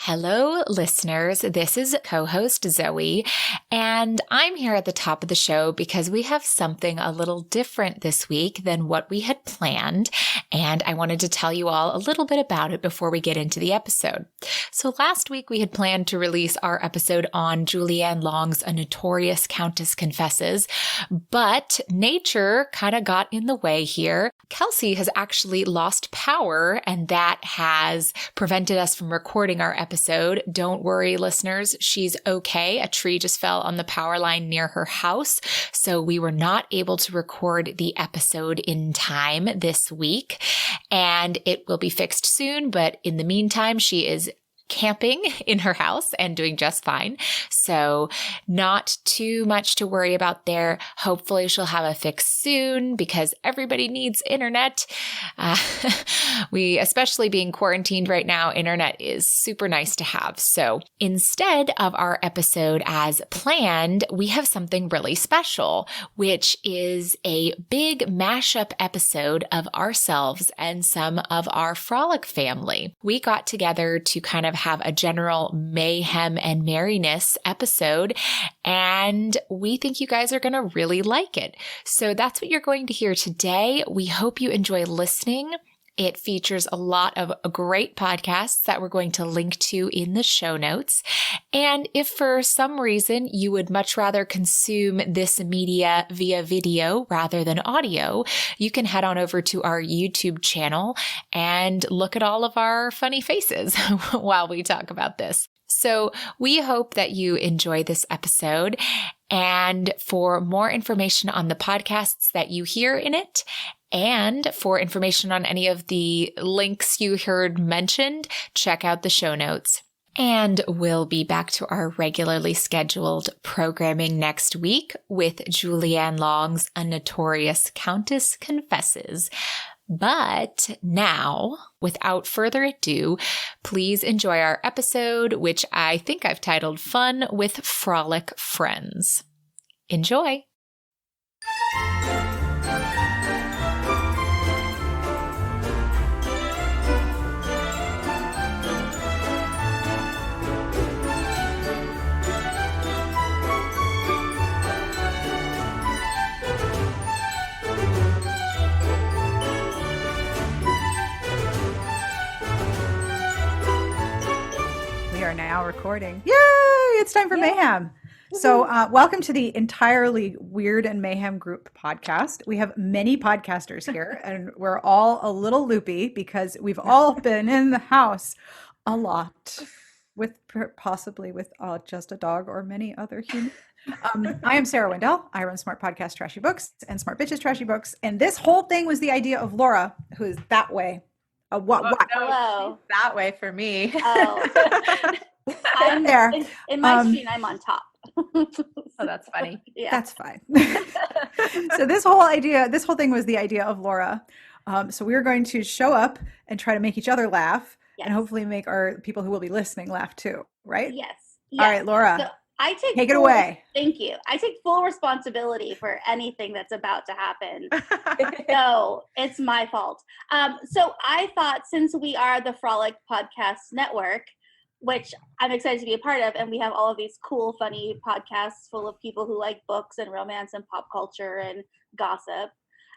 Hello, listeners. This is co-host Zoe, and I'm here at the top of the show because we have something a little different this week than what we had planned, and I wanted to tell you all a little bit about it before we get into the episode. So last week we had planned to release our episode on Julianne Long's A Notorious Countess Confesses, but nature kind of got in the way here. Kelsey has actually lost power, and that has prevented us from recording our episode. Don't worry, listeners. She's okay. A tree just fell on the power line near her house, so we were not able to record the episode in time this week, and it will be fixed soon, but in the meantime, she is camping in her house and doing just fine. So not too much to worry about there. Hopefully she'll have a fix soon because everybody needs internet. We, especially being quarantined right now, internet is super nice to have. So instead of our episode as planned, we have something really special, which is a big mashup episode of ourselves and some of our Frolic family. We got together to kind of have a general mayhem and merriness episode, and we think you guys are going to really like it. So that's what you're going to hear today. We hope you enjoy listening. It features a lot of great podcasts that we're going to link to in the show notes. And if for some reason you would much rather consume this media via video rather than audio, you can head on over to our YouTube channel and look at all of our funny faces while we talk about this. So we hope that you enjoy this episode. And for more information on the podcasts that you hear in it, and for information on any of the links you heard mentioned, check out the show notes. And we'll be back to our regularly scheduled programming next week with Julianne Long's A Notorious Countess Confesses. But now, without further ado, please enjoy our episode, which I think I've titled Fun with Frolic Friends. Enjoy! Are now recording. Yay! It's time for mayhem. So welcome to the entirely Weird and Mayhem Group podcast. We have many podcasters here, and we're all a little loopy because we've all been in the house a lot, with possibly with just a dog or many other humans. I am Sarah Wendell. I run Smart Podcast Trashy Books and Smart Bitches Trashy Books, and this whole thing was the idea of Laura, who is that way. Hello. That way for me. Oh. I'm there. In my screen, I'm on top. Oh, that's funny. Yeah. That's fine. So this whole thing was the idea of Laura. So we were going to show up and try to make each other laugh, Yes. and hopefully make our people who will be listening laugh too, right? Yes. All right, Laura. So I take it away. Thank you. I take full responsibility for anything that's about to happen. No, it's my fault. So I thought, since we are the Frolic Podcast Network, which I'm excited to be a part of, and we have all of these cool, funny podcasts full of people who like books and romance and pop culture and gossip,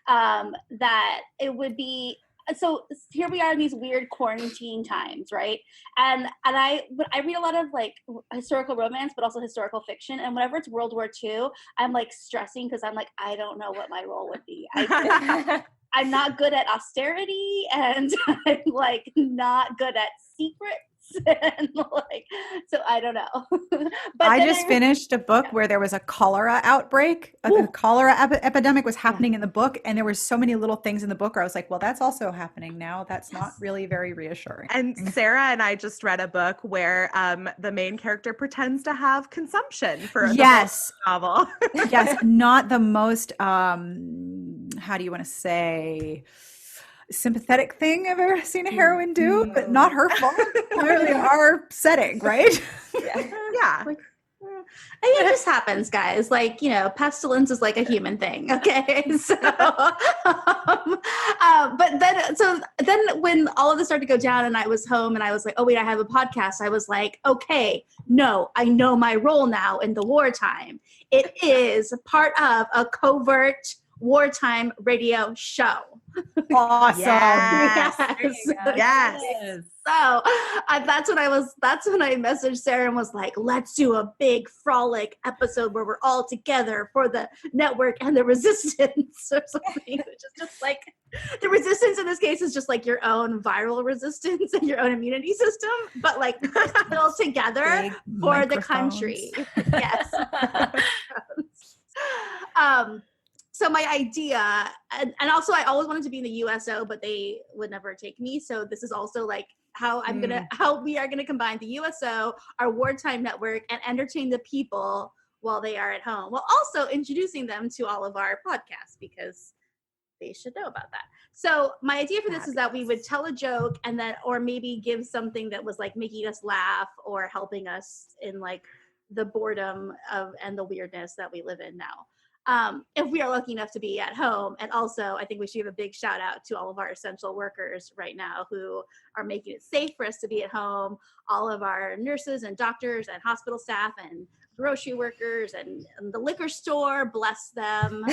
that it would be. So here we are in these weird quarantine times, right? And I read a lot of like historical romance, but also historical fiction. And whenever it's World War II, I'm like stressing because I'm like, I don't know what my role would be. I'm not good at austerity, and I'm like not good at secrets. And like, so I don't know. But I just finished a book where there was a cholera outbreak. The cholera epidemic was happening in the book, and there were so many little things in the book where I was like, well, that's also happening now. That's not really very reassuring. And Sarah and I just read a book where the main character pretends to have consumption for the novel. Yes, not the most, how do you want to say, sympathetic thing I've ever seen a heroine do, but not her fault. Clearly our setting, right? Yeah. Like, it just happens, guys. Like, pestilence is like a human thing. Okay. So, but then when all of this started to go down and I was home and I was like, oh wait, I have a podcast. I was like, okay, no, I know my role now in the wartime. It is part of a covert wartime radio show. Awesome. Yes. Yes. So that's when I messaged Sarah and was like, let's do a big Frolic episode where we're all together for the network and the resistance or something. Which is just like, the resistance in this case is just like your own viral resistance and your own immunity system, but like still together Big for the microphones. country. Yes. So my idea, and also I always wanted to be in the USO, but they would never take me. So this is also like how we are gonna combine the USO, our wartime network, and entertain the people while they are at home, while also introducing them to all of our podcasts because they should know about that. So my idea for this is that we would tell a joke and then, or maybe give something that was like making us laugh or helping us in like the boredom of and the weirdness that we live in now. If we are lucky enough to be at home. And also, I think we should give a big shout out to all of our essential workers right now who are making it safe for us to be at home. All of our nurses and doctors and hospital staff and grocery workers and the liquor store, bless them.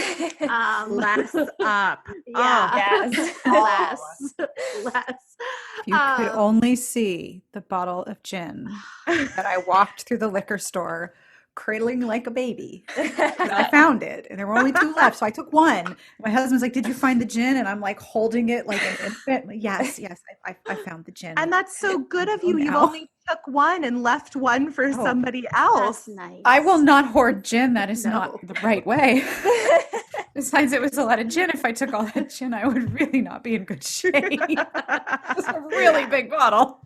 Bless up. Yeah. Yes. Bless. If you could only see the bottle of gin that I walked through the liquor store cradling like a baby. And I found it and there were only 2 left. So I took one. My husband's like, did you find the gin? And I'm like holding it like an infant. Yes, I found the gin. And that's so good of you. Oh, You no. only took one and left one for somebody else. That's nice. I will not hoard gin. That is No. not the right way. Besides, it was a lot of gin. If I took all that gin, I would really not be in good shape. It's a really big bottle.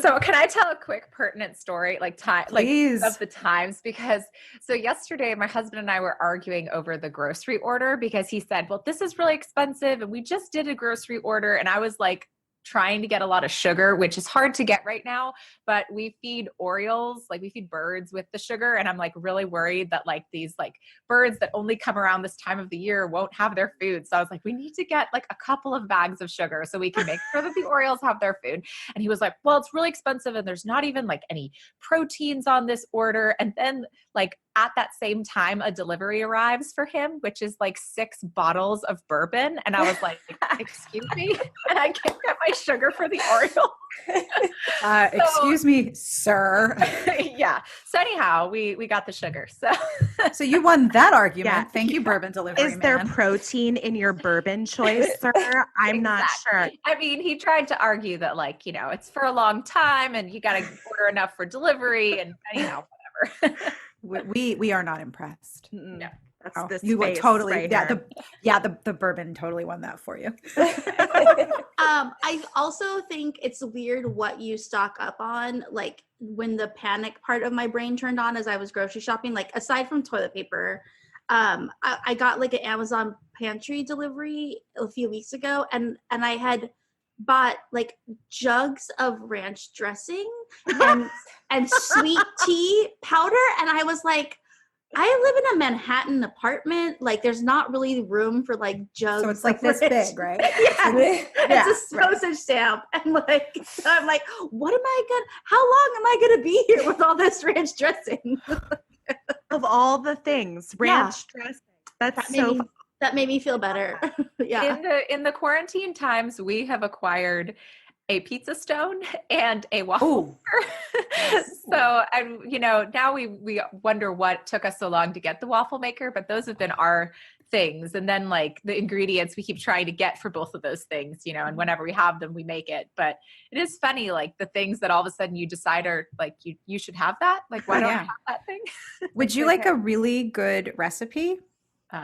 So can I tell a quick pertinent story, Please. of the times? Because so yesterday my husband and I were arguing over the grocery order because he said, well, this is really expensive and we just did a grocery order. And I was like, trying to get a lot of sugar, which is hard to get right now, but we feed Orioles, like we feed birds with the sugar. And I'm like really worried that like these like birds that only come around this time of the year won't have their food. So I was like, we need to get like a couple of bags of sugar so we can make sure that the Orioles have their food. And he was like, well, it's really expensive and there's not even like any proteins on this order. And then like at that same time, a delivery arrives for him, which is like 6 bottles of bourbon. And I was like, excuse me? And I can't get my sugar for the Oriole. Excuse me, sir. Yeah. So anyhow, we got the sugar. So you won that argument. Yeah. Thank you, bourbon delivery Is there man. protein in your bourbon choice, sir? I'm not sure. I mean, he tried to argue that like, you know, it's for a long time and you got to order enough for delivery and anyhow, whatever. We are not impressed. No. That's Oh, this you would face totally, right yeah, here. the bourbon totally won that for you. I also think it's weird what you stock up on, like when the panic part of my brain turned on as I was grocery shopping, like aside from toilet paper, I got like an Amazon pantry delivery a few weeks ago and I had bought like jugs of ranch dressing and sweet tea powder. And I was like, I live in a Manhattan apartment. Like there's not really room for like jugs. So it's like of this ranch. big, right? Yes. Yeah, It's a postage stamp. And like, so I'm like, how long am I going to be here with all this ranch dressing? Of all the things, ranch dressing. That's That made me feel better. Yeah. In the quarantine times, we have acquired a pizza stone and a waffle maker. So, and you know, now we wonder what took us so long to get the waffle maker, but those have been our things. And then like the ingredients we keep trying to get for both of those things, you know, and whenever we have them, we make it. But it is funny, like the things that all of a sudden you decide are like, you should have that. Like, why don't I have that thing? Would you like a really good recipe?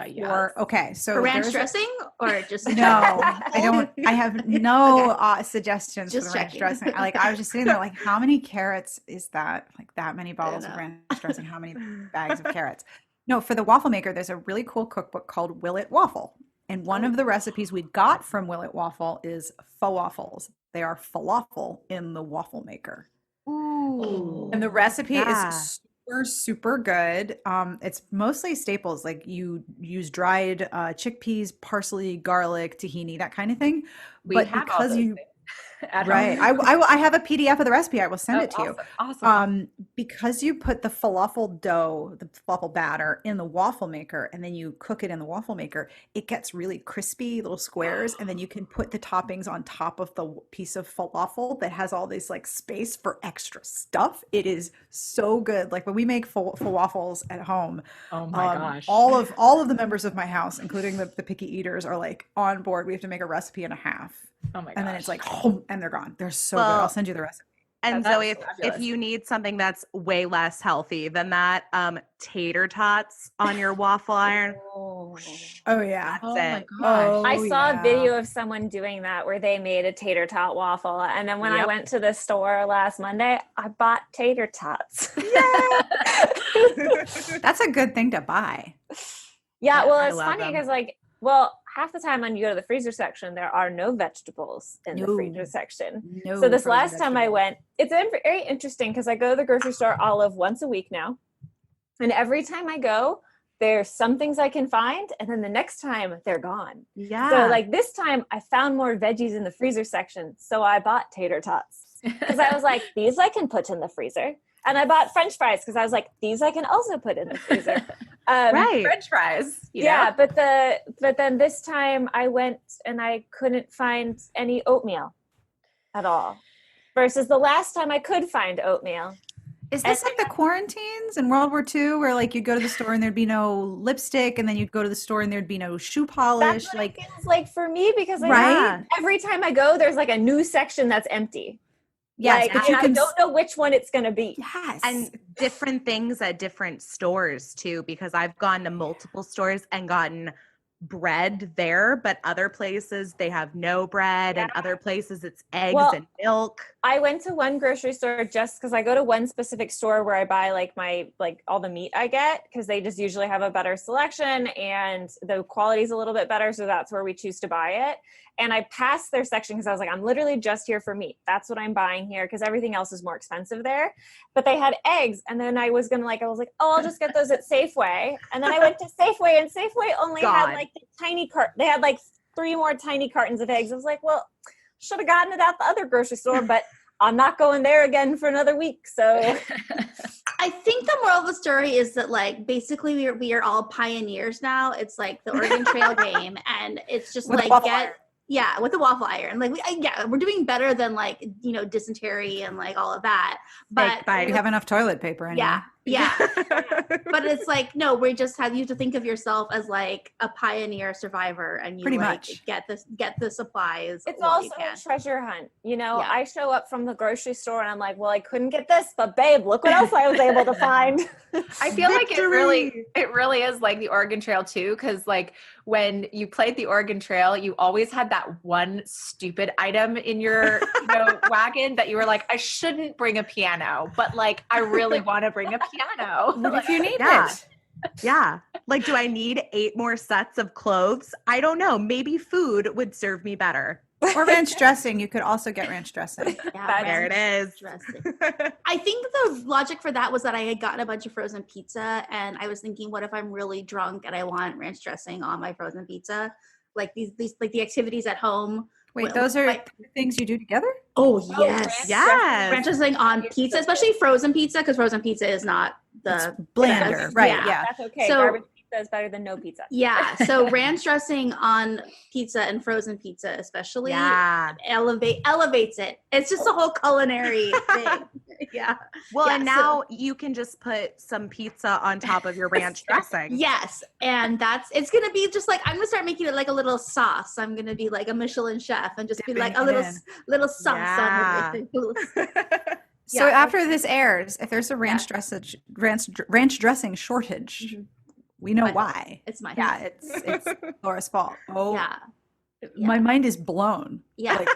Yeah. So For ranch there's dressing or just no, I don't. I have no suggestions Just for the ranch checking. dressing. I was just sitting there like, how many carrots is that? Like that many bottles of ranch dressing? How many bags of carrots? No, for the waffle maker, there's a really cool cookbook called Will It Waffle, and one of the recipes we got from Will It Waffle is faux waffles. They are falafel in the waffle maker, Ooh. and the recipe Yeah. is super, super good. It's mostly staples. Like you use dried chickpeas, parsley, garlic, tahini, that kind of thing. We But have all because those you things at Right. home. I have a PDF of the recipe. I will send it to you. Awesome. Because you put the falafel dough, the falafel batter in the waffle maker, and then you cook it in the waffle maker, it gets really crispy little squares, and then you can put the toppings on top of the piece of falafel that has all this like space for extra stuff. It is so good. Like when we make falafels at home, Oh my gosh. all of the members of my house, including the picky eaters, are like on board. We have to make a recipe and a half. Oh my gosh. And then it's like, and they're gone. They're so good. Well, I'll send you the recipe. And That's Zoe, if fabulous. you need something that's way less healthy than that, tater tots on your waffle iron. Oh yeah. Oh That's my it. gosh. I saw yeah. a video of someone doing that where they made a tater tot waffle. And then when I Yep. went to the store last Monday, I bought tater tots. That's a good thing to buy. Yeah, well, I it's love funny them. because, half the time when you go to the freezer section, there are no vegetables in the freezer section. No So this frozen last time I vegetables. went, it's very interesting because I go to the grocery store all of once a week now. And every time I go, there's some things I can find. And then the next time they're gone. Yeah. So like this time I found more veggies in the freezer section. So I bought tater tots because I was like, these I can put in the freezer. And I bought French fries because I was like, these I can also put in the freezer. right. French fries. You Yeah, know? but then this time I went and I couldn't find any oatmeal at all. Versus the last time I could find oatmeal. Is this like the quarantines in World War II where like you'd go to the store and there'd be no lipstick, and then you'd go to the store and there'd be no shoe polish? That's what Like, it feels like for me because Right? every time I go, there's like a new section that's empty. yes, Like, but and you can I don't know which one it's going to be. Yes. And different things at different stores too, because I've gone to multiple stores and gotten bread there, but other places they have no bread, and other places it's eggs and milk. I went to one grocery store just because I go to one specific store where I buy like all the meat I get because they just usually have a better selection and the quality's a little bit better. So that's where we choose to buy it. And I passed their section because I was like, I'm literally just here for meat. That's what I'm buying here because everything else is more expensive there. But they had eggs. And then I was like, oh, I'll just get those at Safeway. And then I went to Safeway and Safeway only had like the tiny cart. They had like 3 more tiny cartons of eggs. I was like, well, should have gotten it at the other grocery store, but I'm not going there again for another week. So I think the moral of the story is that like basically we are all pioneers now. It's like the Oregon Trail game, and it's just With a like waffle iron. with the waffle iron. Like we're doing better than like dysentery and like all of that. But we have enough toilet paper anyway. yeah. But it's like no, you have to think of yourself as like a pioneer survivor, and you Pretty like much. get the supplies. it's while also you can. a treasure hunt. You know, Yeah. I show up from the grocery store and I'm like, well, I couldn't get this, but babe, look what else I was able to find. I feel like it really is like the Oregon Trail too, because like when you played the Oregon Trail, you always had that one stupid item in your wagon that you were like, I shouldn't bring a piano, but like I really want to bring a piano. What if you need Yeah. it? Yeah. Like, do I need 8 more sets of clothes? I don't know. Maybe food would serve me better. Or ranch dressing. You could also get ranch dressing. Yeah, There it is. dressing. I think the logic for that was that I had gotten a bunch of frozen pizza, and I was thinking, what if I'm really drunk and I want ranch dressing on my frozen pizza? Like these like the activities at home. Wait, those are things you do together? Oh yes. Yes. ranch dressing on pizza, especially frozen pizza, because frozen pizza is not the Blander, best. right? Yeah. Yeah. That's okay. So- Garbage pizza is better than no pizza. Yeah, so ranch dressing on pizza and frozen pizza especially Yeah. elevates it. It's just a whole culinary thing. Yeah. Well, Yeah, and now you can just put some pizza on top of your ranch dressing. Yes, and it's gonna be just like I'm gonna start making it like a little sauce. I'm gonna be like a Michelin chef and just be like a Dipping it little sauce Yeah. on everything. So Yeah. after this airs, if there's a ranch dressing shortage, we know My fault. why. It's my Yeah, it's Laura's fault. Oh, yeah. my mind is blown. Yeah. Like,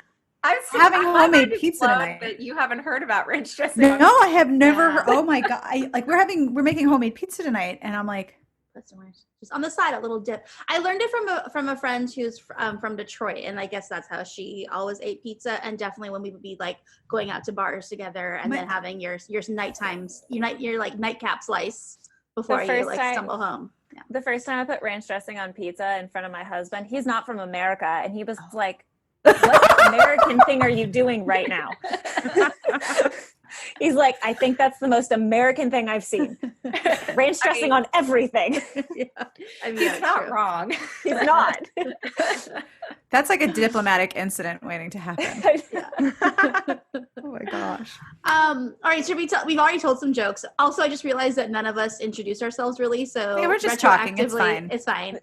I'm Having my homemade mind is pizza blown tonight. that you haven't heard about ranch dressing. no, I have never. Yeah. Oh my god! We're making homemade pizza tonight, and I'm like, just on the side, a little dip. I learned it from a friend who's from Detroit, and I guess that's how she always ate pizza. And definitely when we would be like going out to bars together and then having your nighttimes, your like nightcap slice before you like stumble home. Yeah. The first time I put ranch dressing on pizza in front of my husband, he's not from America, and he was like, "What American thing are you doing right now?" He's like, "I think that's the most American thing I've seen. Ranch dressing on everything." Yeah. I mean, He's not wrong. He's not. That's like a diplomatic incident waiting to happen. Oh my gosh. All right, should we we've already told some jokes. Also, I just realized that none of us introduced ourselves really, so Yeah, we're just talking. It's fine. It's fine.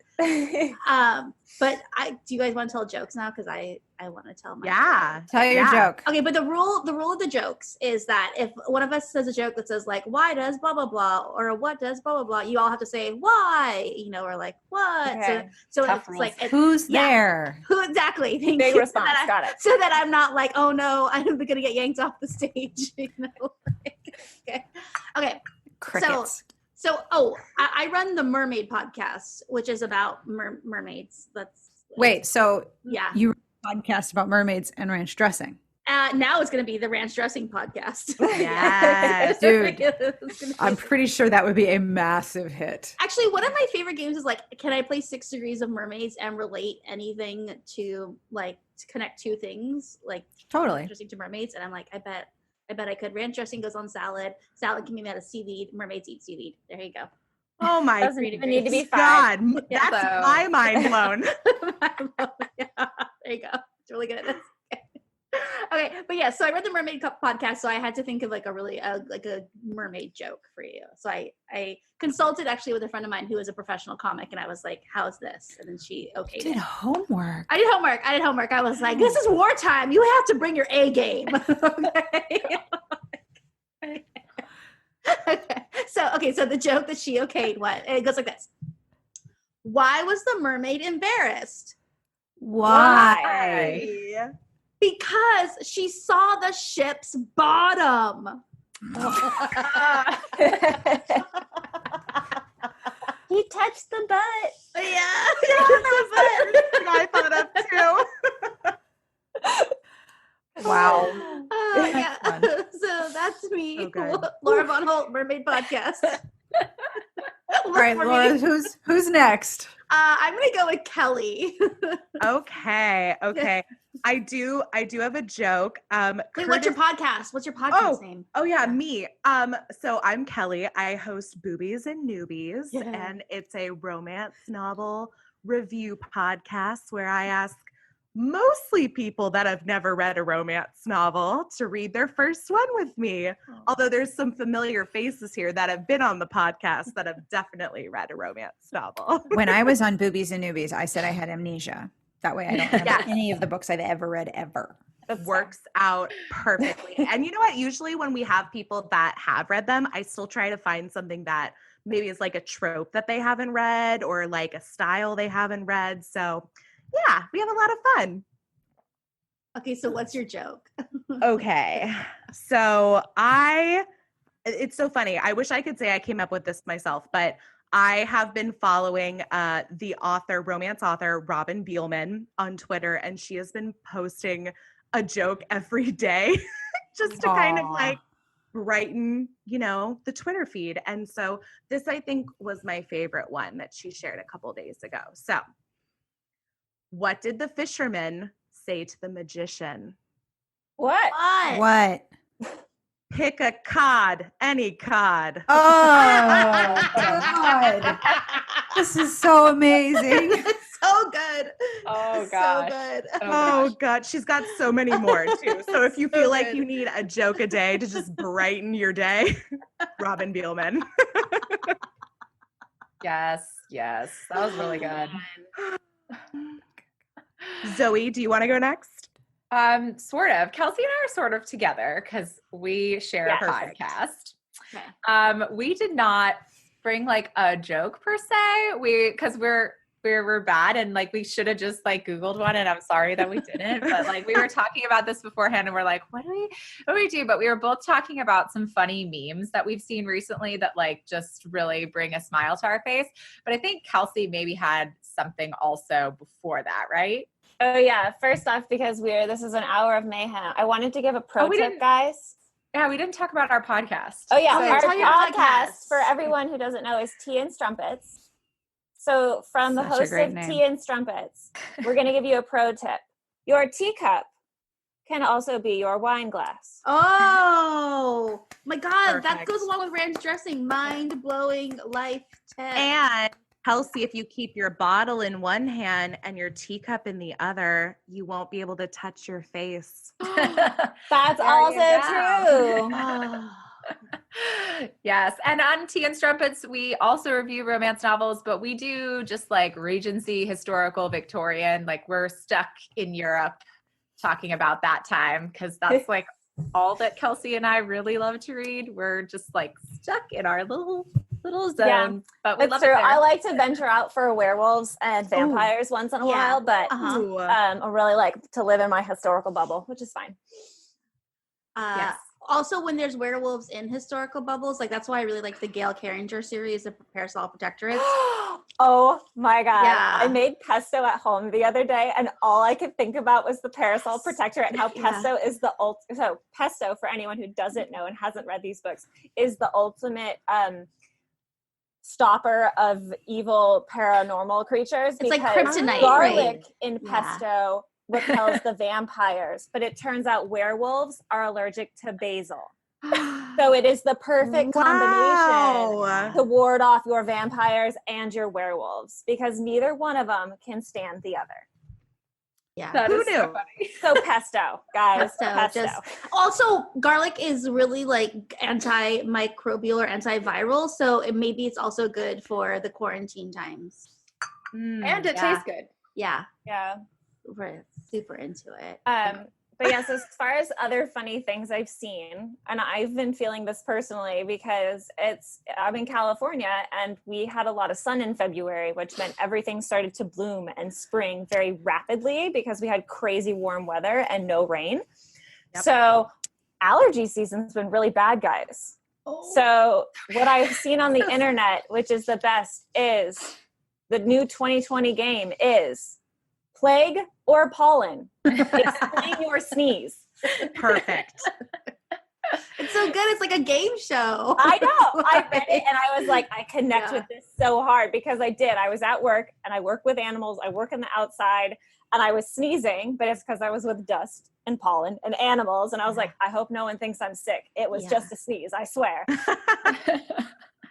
But do you guys want to tell jokes now? Because I want to tell my Yeah. Tell your joke. Okay, but the rule of the jokes is that if one of us says a joke that says like, "Why does blah blah blah," or "What does blah blah blah," you all have to say "Why," or like "What." Okay. So Tough it's rules. like Who's there? who exactly? Thank Big you. response. Got it. So that I'm not like, "Oh no, I'm gonna get yanked off the stage." Okay. Crickets. So I run the Mermaid Podcast, which is about mermaids. Wait, so Yeah. you run a podcast about mermaids and ranch dressing. Now it's going to be the ranch dressing podcast. Yes. Dude, I'm pretty sure that would be a massive hit. Actually, one of my favorite games is like, can I play 6 Degrees of Mermaids and relate anything to like to connect two things like Totally. dressing to mermaids? And I'm like, I bet I could. Ranch dressing goes on salad. Salad can be made out of seaweed. Mermaids eat seaweed. There you go. Oh my Doesn't even need to be 5. God. Yeah, That's so- my mind blown. Yeah, there you go. It's really good at this. Okay, but yeah, so I read the Mermaid Podcast, so I had to think of like a really like a mermaid joke for you. So I consulted actually with a friend of mine who is a professional comic, and I was like, "How's this?" And then she okayed Did it. homework. I did homework. I was like, "This is wartime. You have to bring your A game." Okay. So the joke that she okayed, it goes like this: Why was the mermaid embarrassed? Why? Because she saw the ship's bottom. He touched the butt. Yeah. I thought of too. Wow. Yeah. Fun. So that's me, So good. Laura Von Holt, Mermaid Podcast. All right, Laura, who's next? I'm gonna go with Kelly. Okay. I do have a joke. Wait, what's your podcast? What's your podcast name? Oh yeah, me. So I'm Kelly. I host Boobies and Noobies, Yeah. and it's a romance novel review podcast where I ask mostly people that have never read a romance novel to read their first one with me. Although there's some familiar faces here that have been on the podcast that have definitely read a romance novel. When I was on Boobies and Noobies, I said I had amnesia. That way I don't remember Yeah. any of the books I've ever read ever. Works out perfectly. And you know what? Usually when we have people that have read them, I still try to find something that maybe is like a trope that they haven't read or like a style they haven't read. So yeah, we have a lot of fun. Okay, so what's your joke? Okay. So it's so funny. I wish I could say I came up with this myself, but I have been following the romance author, Robin Beelman on Twitter, and she has been posting a joke every day just to kind of like brighten, the Twitter feed. And so this, I think, was my favorite one that she shared a couple days ago. So what did the fisherman say to the magician? What? What? Pick a cod, any cod. Oh, God. This is so amazing. It's so good. Oh, It's gosh. So good. Oh God, she's got so many more too. So if you So feel like good. you need a joke a day to just brighten your day, Robin Beelman. Yes. That was really good. Zoe, do you want to go next? Sort of. Kelsey and I are sort of together because we share a Perfect. podcast. Okay. We did not bring like a joke per se. Because we're we're bad and like we should have just like Googled one, and I'm sorry that we didn't. But like we were talking about this beforehand and we're like, what do we do? But we were both talking about some funny memes that we've seen recently that like just really bring a smile to our face. But I think Kelsey maybe had something also before that, right? Oh yeah. First off, because this is an hour of mayhem, I wanted to give a pro tip, guys. Yeah, we didn't talk about our podcast. Oh yeah, Okay, our tell your podcast, for podcast. everyone who doesn't know, is Tea and Strumpets. So from the Such a host great of name. Tea and Strumpets, we're going to give you a pro tip. Your teacup can also be your wine glass. Oh my God, that Perfect. goes along with ranch dressing. Mind-blowing life tip. And Kelsey, if you keep your bottle in one hand and your teacup in the other, you won't be able to touch your face. That's There also you true. Oh. Yes. And on Tea and Strumpets, we also review romance novels, but we do just like Regency, historical, Victorian. Like we're stuck in Europe talking about that time because that's like all that Kelsey and I really love to read. We're just like stuck in our little zone. Yeah, but we That's love true. it there. I like to venture out for werewolves and vampires once in a Yeah. while, but Uh-huh. I really like to live in my historical bubble, which is fine. Yes. Also, when there's werewolves in historical bubbles, like that's why I really like the Gail Carringer series of Parasol Protectorates. Oh my God. Yeah. I made pesto at home the other day and all I could think about was the parasol protector and how Yeah. pesto is the so pesto, for anyone who doesn't know and hasn't read these books, is the ultimate stopper of evil paranormal creatures. It's like because kryptonite, garlic right? in Yeah. pesto repels the vampires, but it turns out werewolves are allergic to basil. So it is the perfect combination Wow. to ward off your vampires and your werewolves because neither one of them can stand the other. Yeah. That Who is so knew? funny. So pesto, guys. Pesto, also garlic is really like antimicrobial or antiviral, so maybe it's also good for the quarantine times. And it Yeah. tastes good. Yeah, Yeah. we're super into it. But yes, as far as other funny things I've seen, and I've been feeling this personally because I'm in California and we had a lot of sun in February, which meant everything started to bloom and spring very rapidly because we had crazy warm weather and no rain. Yep. So allergy season's been really bad, guys. So what I've seen on the internet, which is the best, is the new 2020 game is plague or pollen. Explain your sneeze. Perfect. It's so good. It's like a game show. I know. I read it and I was like, I connect Yeah. with this so hard because I did. I was at work and I work with animals. I work in the outside and I was sneezing, but it's because I was with dust and pollen and animals. And I was like, I hope no one thinks I'm sick. It was Yeah. just a sneeze, I swear.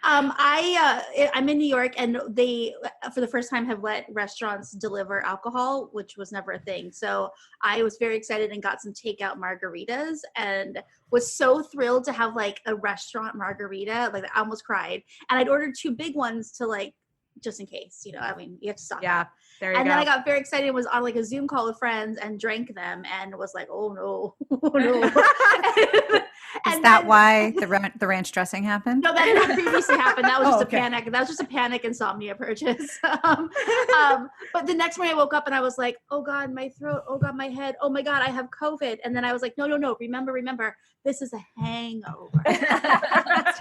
I'm in New York, and they, for the first time, have let restaurants deliver alcohol, which was never a thing. So I was very excited and got some takeout margaritas, and was so thrilled to have like a restaurant margarita. Like I almost cried, and I'd ordered 2 big ones to like, just in case, you know. You have to stock Yeah. up. There you And go. then I got very excited and was on like a Zoom call with friends and drank them and was like, oh no, oh no. Is And that then- why the ranch dressing happened? No, that did not previously happen. That was just okay. a panic. That was just a panic insomnia purchase. But the next morning I woke up and I was like, oh God, my throat. Oh God, my head. Oh my God, I have COVID. And then I was like, no. Remember, this is a hangover.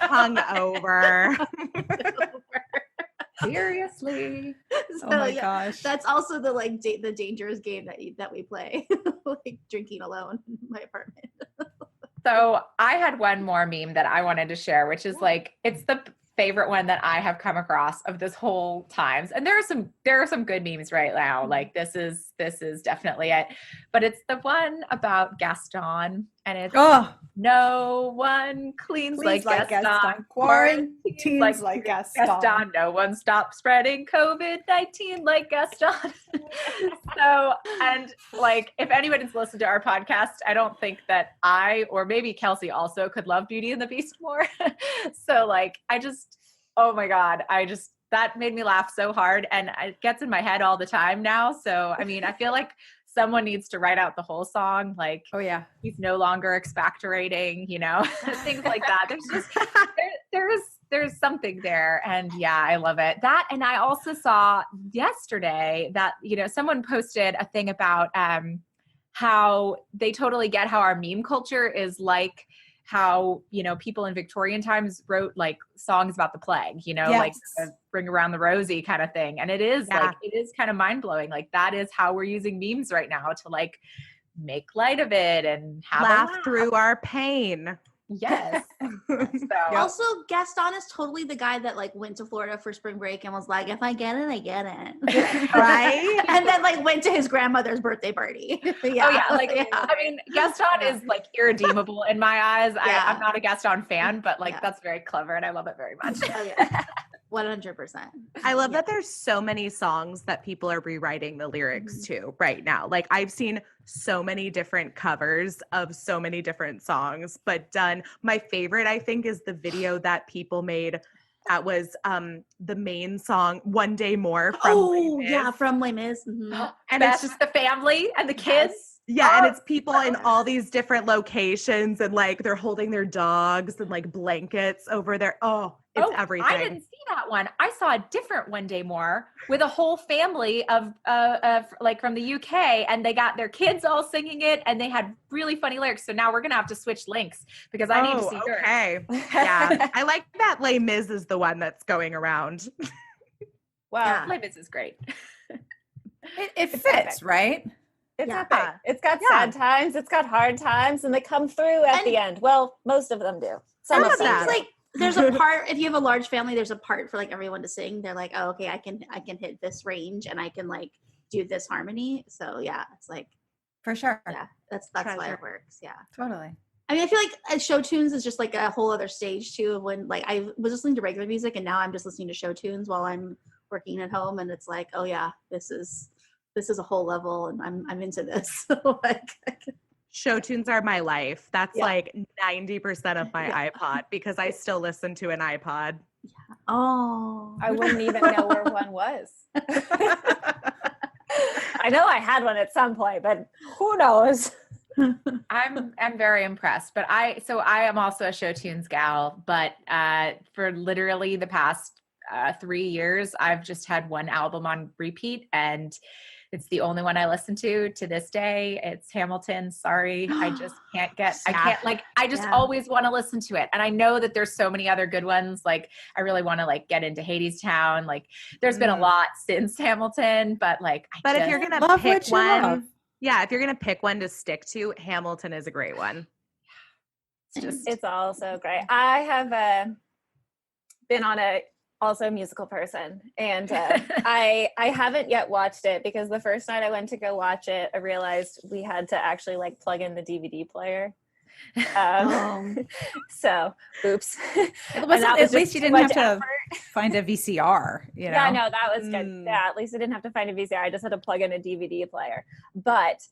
Hungover. Seriously. So, Oh my yeah, gosh. that's also the like the dangerous game that we play, like drinking alone in my apartment. So I had one more meme that I wanted to share, which is like, it's the favorite one that I have come across of this whole times. And there are some good memes right now. Like this is definitely it, but it's the one about Gaston, and it's no one cleans like Gaston. Quarantines like Gaston. No one stops spreading COVID-19 like Gaston. So, and like, if anybody's listened to our podcast, I don't think that I, or maybe Kelsey also, could love Beauty and the Beast more. So like, oh my God, that made me laugh so hard, and it gets in my head all the time now. So, I mean, I feel like someone needs to write out the whole song. Like, Oh yeah. he's no longer expectorating, things like that. there's something there. And yeah, I love it. That, and I also saw yesterday that, someone posted a thing about how they totally get how our meme culture is like how, people in Victorian times wrote like songs about the plague, like bring around the rosy kind of thing. And it is it is kind of mind blowing. Like that is how we're using memes right now to like make light of it and have laugh through our pain. Yes. Also, Gaston is totally the guy that like went to Florida for spring break and was like, if I get it, I get it. Right? And then like went to his grandmother's birthday party. I mean, Gaston is like irredeemable in my eyes. I'm not a Gaston fan, but like that's very clever and I love it very much. 100%. I love that there's so many songs that people are rewriting the lyrics to right now. Like I've seen so many different covers of so many different songs, but done. My favorite, I think, is the video that people made that was the main song, One Day More from Les Mis. From Les Mis. Mm-hmm. And it's just the family and the kids. Yeah, and it's people in all these different locations and like they're holding their dogs and like blankets over their it's everything. I didn't see that one. I saw a different One Day More with a whole family of like from the UK and they got their kids all singing it and they had really funny lyrics. So now we're gonna have to switch links because I need to see her. Okay. Yeah. I like that Les Mis is the one that's going around. Well, Les Mis is great. It fits, right? It's epic. It's got sad times, it's got hard times, and they come through at the end. Well, most of them do. Some of them. Like there's a part, if you have a large family, there's a part for like everyone to sing. They're like, oh, okay, I can hit this range and I can like do this harmony. So yeah, it's like for sure. Yeah, that's why it works. Yeah, totally. I mean, I feel like show tunes is just like a whole other stage too. When like I was listening to regular music and now I'm just listening to show tunes while I'm working at home, and it's like, oh yeah, this is a whole level and I'm into this. Like show tunes are my life. That's like 90% of my iPod because I still listen to an iPod. Yeah. Oh, I wouldn't even know where one was. I know I had one at some point, but who knows? I'm very impressed, but I am also a show tunes gal, but for literally the past 3 years, I've just had one album on repeat and it's the only one I listen to this day. It's Hamilton. Sorry. I just can't I just always want to listen to it. And I know that there's so many other good ones. Like I really want to like get into Hadestown. Like there's been a lot since Hamilton, but like, if you're going to pick one, if you're going to pick one to stick to, Hamilton is a great one. It's also great. I have been on also a musical person, and I haven't yet watched it because the first night I went to go watch it, I realized we had to actually like plug in the DVD player. So oops. At least you didn't have to find a VCR, Yeah, no, that was good. Yeah, at least I didn't have to find a VCR. I just had to plug in a DVD player. But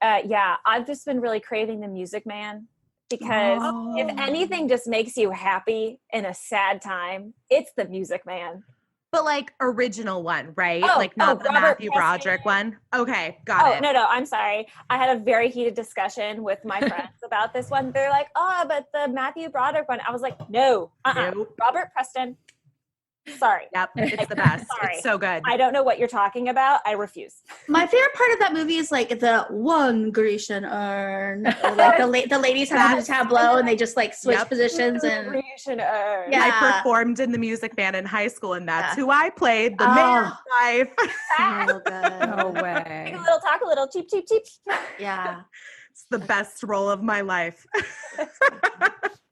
I've just been really craving The Music Man. Because if anything just makes you happy in a sad time, it's The Music Man. But like original one, right? Not the Matthew Broderick one. Okay, got it. No, I'm sorry. I had a very heated discussion with my friends about this one. They're like, but the Matthew Broderick one. I was like, no. Robert Preston. Sorry. Yep, it's the best. Sorry. It's so good. I don't know what you're talking about. I refuse. My favorite part of that movie is like the one Grecian urn. Or like the ladies have a tableau and they just like switch positions and Grecian urn. Yeah. I performed in the Music Man in high school, and that's who I played, the mayor's wife. So good. No way. Take a little, talk a little, cheep, cheep, cheep. Yeah. It's the best role of my life.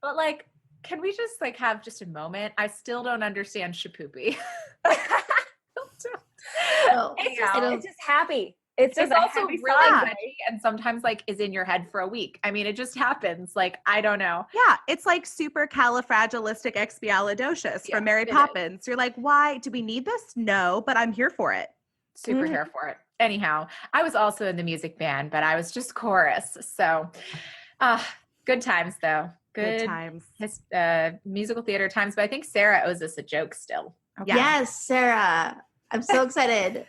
But like, can we just like have just a moment? I still don't understand Shapoopy. It's just happy. It's just also really witty and sometimes like is in your head for a week. I mean, it just happens. Like, I don't know. Yeah, it's like supercalifragilisticexpialidocious from Mary Poppins. You're like, why do we need this? No, but I'm here for it. Super here for it. Anyhow, I was also in the music band, but I was just chorus. So good times though. Good times. Musical theater times. But I think Sarah owes us a joke still. Okay. Yes, Sarah. I'm so excited.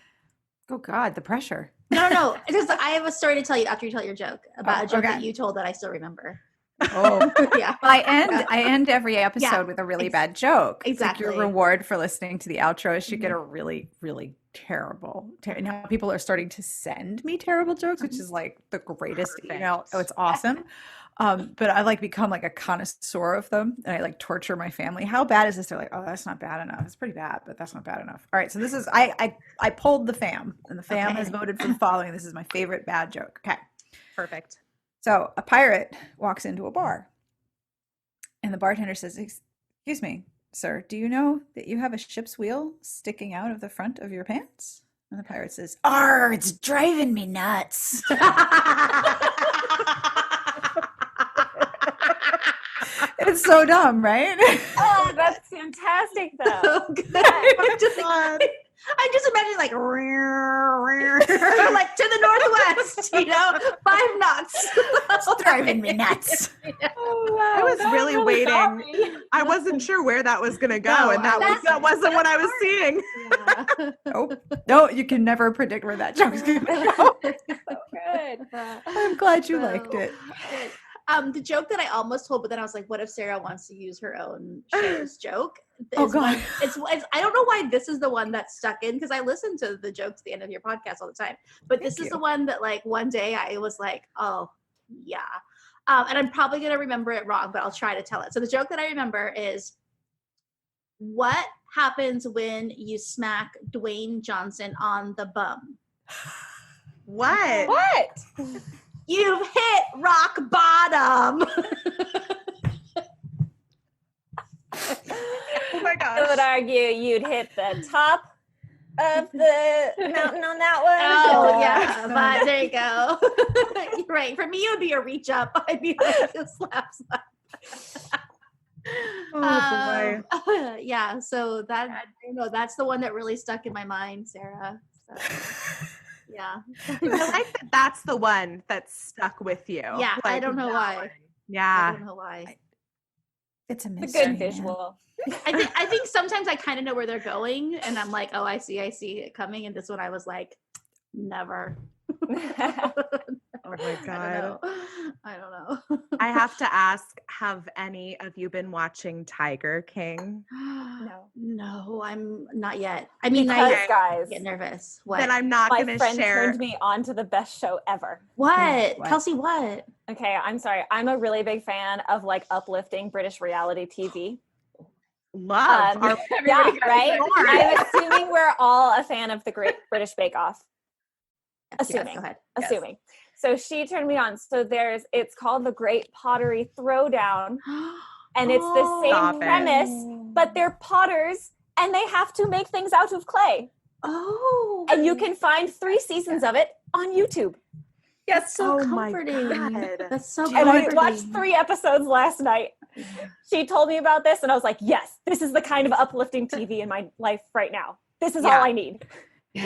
Oh God, the pressure. No. Because I have a story to tell you after you tell your joke about a joke that you told that I still remember. Oh, Yeah. I end every episode with a really bad joke. It's like your Exactly. reward for listening to the outro is you get a really, really terrible. Now people are starting to send me terrible jokes, which is like the greatest email. Perfect. Oh, it's awesome. But I like become like a connoisseur of them, and I like torture my family. How bad is this? They're like, oh, that's not bad enough. It's pretty bad, but that's not bad enough. All right, so this is I polled the fam, and the fam has voted for the following. This is my favorite bad joke. Okay. Perfect. So a pirate walks into a bar, and the bartender says, "Excuse me, sir, do you know that you have a ship's wheel sticking out of the front of your pants?" And the pirate says, "Arr, it's driving me nuts." It's so dumb, right? Oh, that's fantastic, though. I just imagine like, like to the northwest, 5 knots. It's driving me nuts. Oh, wow. I was That's really waiting. sorry. I wasn't sure where that was going to go, No, and that wasn't what I was seeing. No, you can never predict where that joke's going to go. Good. I'm glad you liked it. The joke that I almost told, but then I was like, what if Sarah wants to use her own Cher's joke? Oh, Is God. it's I don't know why this is the one that's stuck in, because I listen to the jokes at the end of your podcast all the time. But this is the one that like one day I was like, oh yeah. And I'm probably gonna remember it wrong, but I'll try to tell it. So the joke that I remember is, what happens when you smack Dwayne Johnson on the bum? What? What? You've hit rock bottom. Oh my I would gosh. argue you'd hit the top of the mountain on that one. Oh yeah, but there you go. You're right. For me, it would be a reach up. I'd be like a slap. Oh boy. Yeah. So that, I don't know. That's the one that really stuck in my mind, Sarah. So, yeah. I like that that's the one that stuck with you. Yeah, I don't know that why. one. I Yeah. don't know why. It's a It's a mystery. good man. visual. I think sometimes I kind of know where they're going, and I'm like, oh, I see it coming. And this one, I was like, never. Oh my God. I don't know. I have to ask, have any of you been watching Tiger King? No, I'm not yet. I mean, Because, I guys, get nervous. What? Then I'm not my going to friend share. turned me on to the best show ever. What? What? Kelsey, what? Okay, I'm sorry. I'm a really big fan of like uplifting British reality TV. Love. Our- Yeah, Everybody got right? excited. I'm assuming we're all a fan of the Great British Bake Off. Assuming. Yes, go ahead. Assuming. So she turned me on. So it's called the Great Pottery Throwdown, and it's the Stop same it. premise, but they're potters and they have to make things out of clay. Oh, And you can find 3 seasons of it on YouTube. that's so Oh my comforting. God. That's so And I comforting. watched 3 episodes last night. She told me about this and I was like, yes, this is the kind of uplifting TV in my life right now. This is Yeah. all I need.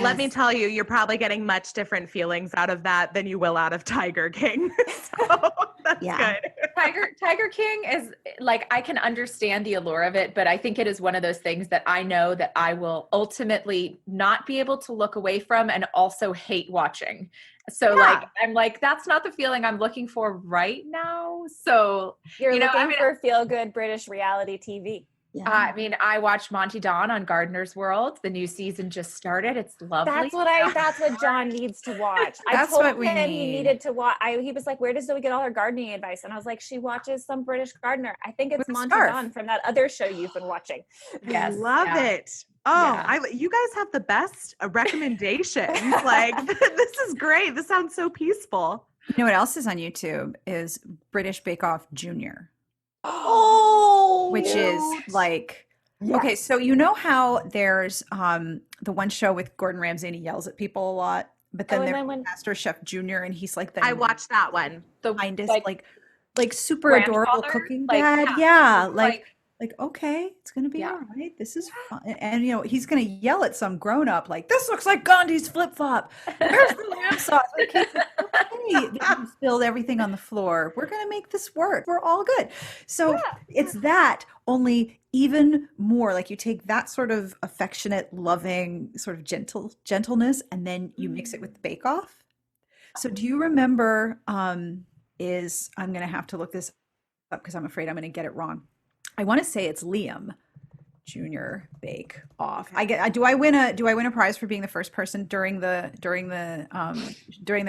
Let me tell you, you're probably getting much different feelings out of that than you will out of Tiger King. So that's Yeah. good. Tiger King is like, I can understand the allure of it, but I think it is one of those things that I know that I will ultimately not be able to look away from and also hate watching. So like, I'm like, that's not the feeling I'm looking for right now. So, You're You know, looking I mean- for feel-good British reality TV. Yeah. I mean, I watched Monty Don on Gardener's World. The new season just started. It's lovely. That's what John needs to watch. I That's told what we him he need. needed to watch. He was like, where does Zoe get all her gardening advice? And I was like, she watches some British gardener. I think it's With a Monty scarf. Don from that other show you've been watching. Yes. Love yeah. it. Oh, Yeah. you guys have the best recommendations. Like, this is great. This sounds so peaceful. You know what else is on YouTube is British Bake Off Junior, Oh, which is like, okay, so you know how there's the one show with Gordon Ramsay and he yells at people a lot, but then Oh, and there's then when- Master Chef Junior and he's like the I watched that one. The kindest, like, like super adorable grandfather? cooking Like, dad. yeah. Yeah, like okay, it's gonna be Yeah. all right. This is fun. And you know, he's gonna yell at some grown up like, "This looks like Gandhi's flip flop. Where's the lamb sauce?" Like, okay, then you spilled everything on the floor. We're gonna make this work. We're all good. So it's that, only even more. Like you take that sort of affectionate, loving, sort of gentleness, and then you mix it with the Bake Off. So do you remember? I'm gonna have to look this up because I'm afraid I'm going to get it wrong. I want to say it's Liam Junior Bake Off. Do I win a prize for being the first person during the